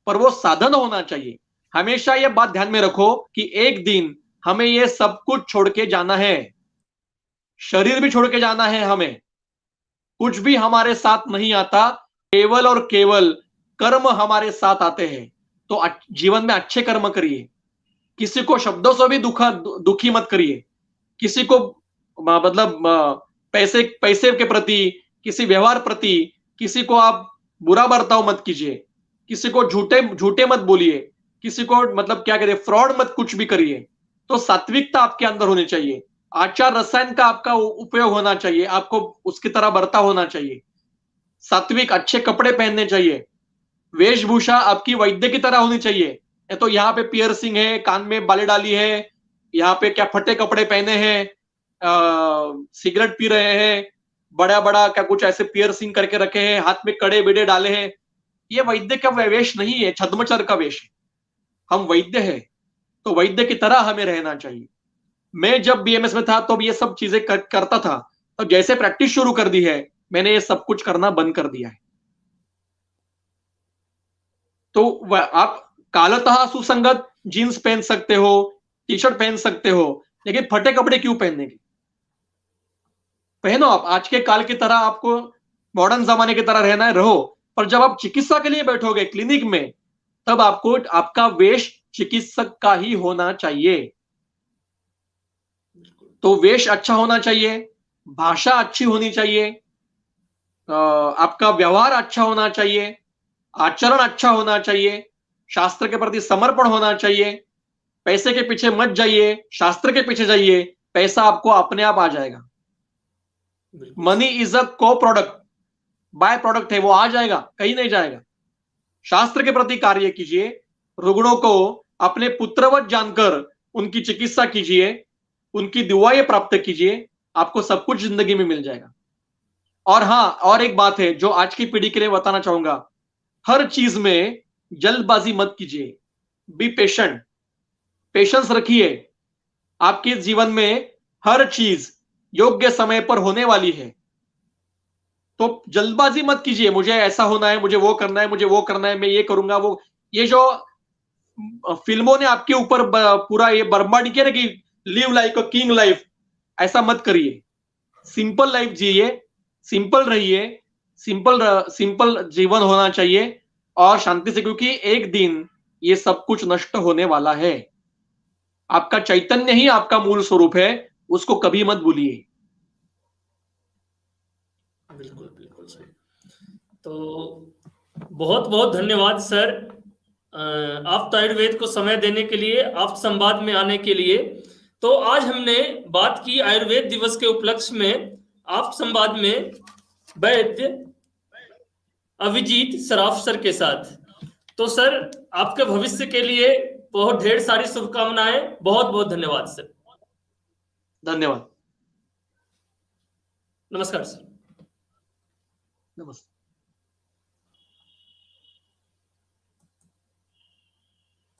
पर वो साधन होना चाहिए। हमेशा ये बात ध्यान में रखो कि एक दिन हमें ये सब कुछ छोड़ के जाना है, शरीर भी छोड़ के जाना है हमें। कुछ भी हमारे साथ नहीं आता, केवल और केवल कर्म हमारे साथ आते हैं। तो जीवन में अच्छे कर्म करिए, किसी को शब्दों से भी दुखी मत करिए, किसी को मतलब पैसे के प्रति, किसी व्यवहार प्रति किसी को आप बुरा बर्ताव मत कीजिए, किसी को झूठे मत बोलिए, किसी को मतलब क्या कहते फ्रॉड मत कुछ भी करिए। तो सात्विकता आपके अंदर होनी चाहिए, आचार रसायन का आपका उपयोग होना चाहिए, आपको उसकी तरह बर्ताव होना चाहिए। सात्विक, अच्छे कपड़े पहनने चाहिए, वेशभूषा आपकी वैद्य की तरह होनी चाहिए। तो यहाँ पे पियर्सिंग है, कान में बाली डाली है, यहाँ पे क्या फटे कपड़े पहने हैं, सिगरेट पी रहे हैं, बड़ा बड़ा क्या कुछ ऐसे पियर्सिंग करके रखे हैं, हाथ में कड़े बिड़े डाले हैं, ये वैद्य का वेश नहीं है, छद्मचर का वेश है। हम वैद्य है, तो वैद्य की तरह हमें रहना चाहिए। मैं जब बीएमएस में था तो ये सब चीजें करता था, तो जैसे प्रैक्टिस शुरू कर दी है, मैंने ये सब कुछ करना बंद कर दिया है। तो आप कालतः सुसंगत जीन्स पहन सकते हो, टी शर्ट पहन सकते हो, लेकिन फटे कपड़े क्यों पहनने के? पहनो, आप आज के काल की तरह, आपको मॉडर्न जमाने की तरह रहना है, रहो। पर जब आप चिकित्सा के लिए बैठोगे क्लिनिक में, तब आपको आपका वेश चिकित्सक का ही होना चाहिए। तो वेश अच्छा होना चाहिए, भाषा अच्छी होनी चाहिए, आपका व्यवहार अच्छा होना चाहिए, आचरण अच्छा होना चाहिए, शास्त्र के प्रति समर्पण होना चाहिए। पैसे के पीछे मत जाइए, शास्त्र के पीछे जाइए, पैसा आपको अपने आप आ जाएगा। मनी इज अ को प्रोडक्ट, बाय प्रोडक्ट है, वो आ जाएगा, कहीं नहीं जाएगा। शास्त्र के प्रति कार्य कीजिए, रुग्णों को अपने पुत्रवत जानकर उनकी चिकित्सा कीजिए, उनकी दुआएं प्राप्त कीजिए, आपको सब कुछ जिंदगी में मिल जाएगा। और हाँ, और एक बात है जो आज की पीढ़ी के लिए बताना चाहूंगा, हर चीज में जल्दबाजी मत कीजिए, बी पेशेंट, पेशेंस रखिए। आपके जीवन में हर चीज योग्य समय पर होने वाली है, तो जल्दबाजी मत कीजिए, मुझे ऐसा होना है, मुझे वो करना है, मुझे वो करना है, मैं ये करूंगा वो। ये जो फिल्मों ने आपके ऊपर पूरा ये बर्बाद किया ना कि live like a king life, ऐसा मत करिए। सिंपल लाइफ जिए, सिंपल रहिए, सिंपल जीवन होना चाहिए, और शांति से, क्योंकि एक दिन ये सब कुछ नष्ट होने वाला है। आपका चैतन्य ही आपका मूल स्वरूप है, उसको कभी मत भूलिए। बिल्कुल बिल्कुल सर। तो बहुत बहुत धन्यवाद सर, आप आयुर्वेद को समय देने के लिए, आप संवाद में आने के लिए। तो आज हमने बात की आयुर्वेद दिवस के उपलक्ष्य में आप संवाद में वैद्य अभिजीत सराफ सर के साथ। तो सर, आपके भविष्य के लिए बहुत ढेर सारी शुभकामनाएं, बहुत बहुत धन्यवाद सर। धन्यवाद। नमस्कार सर। नमस्ते।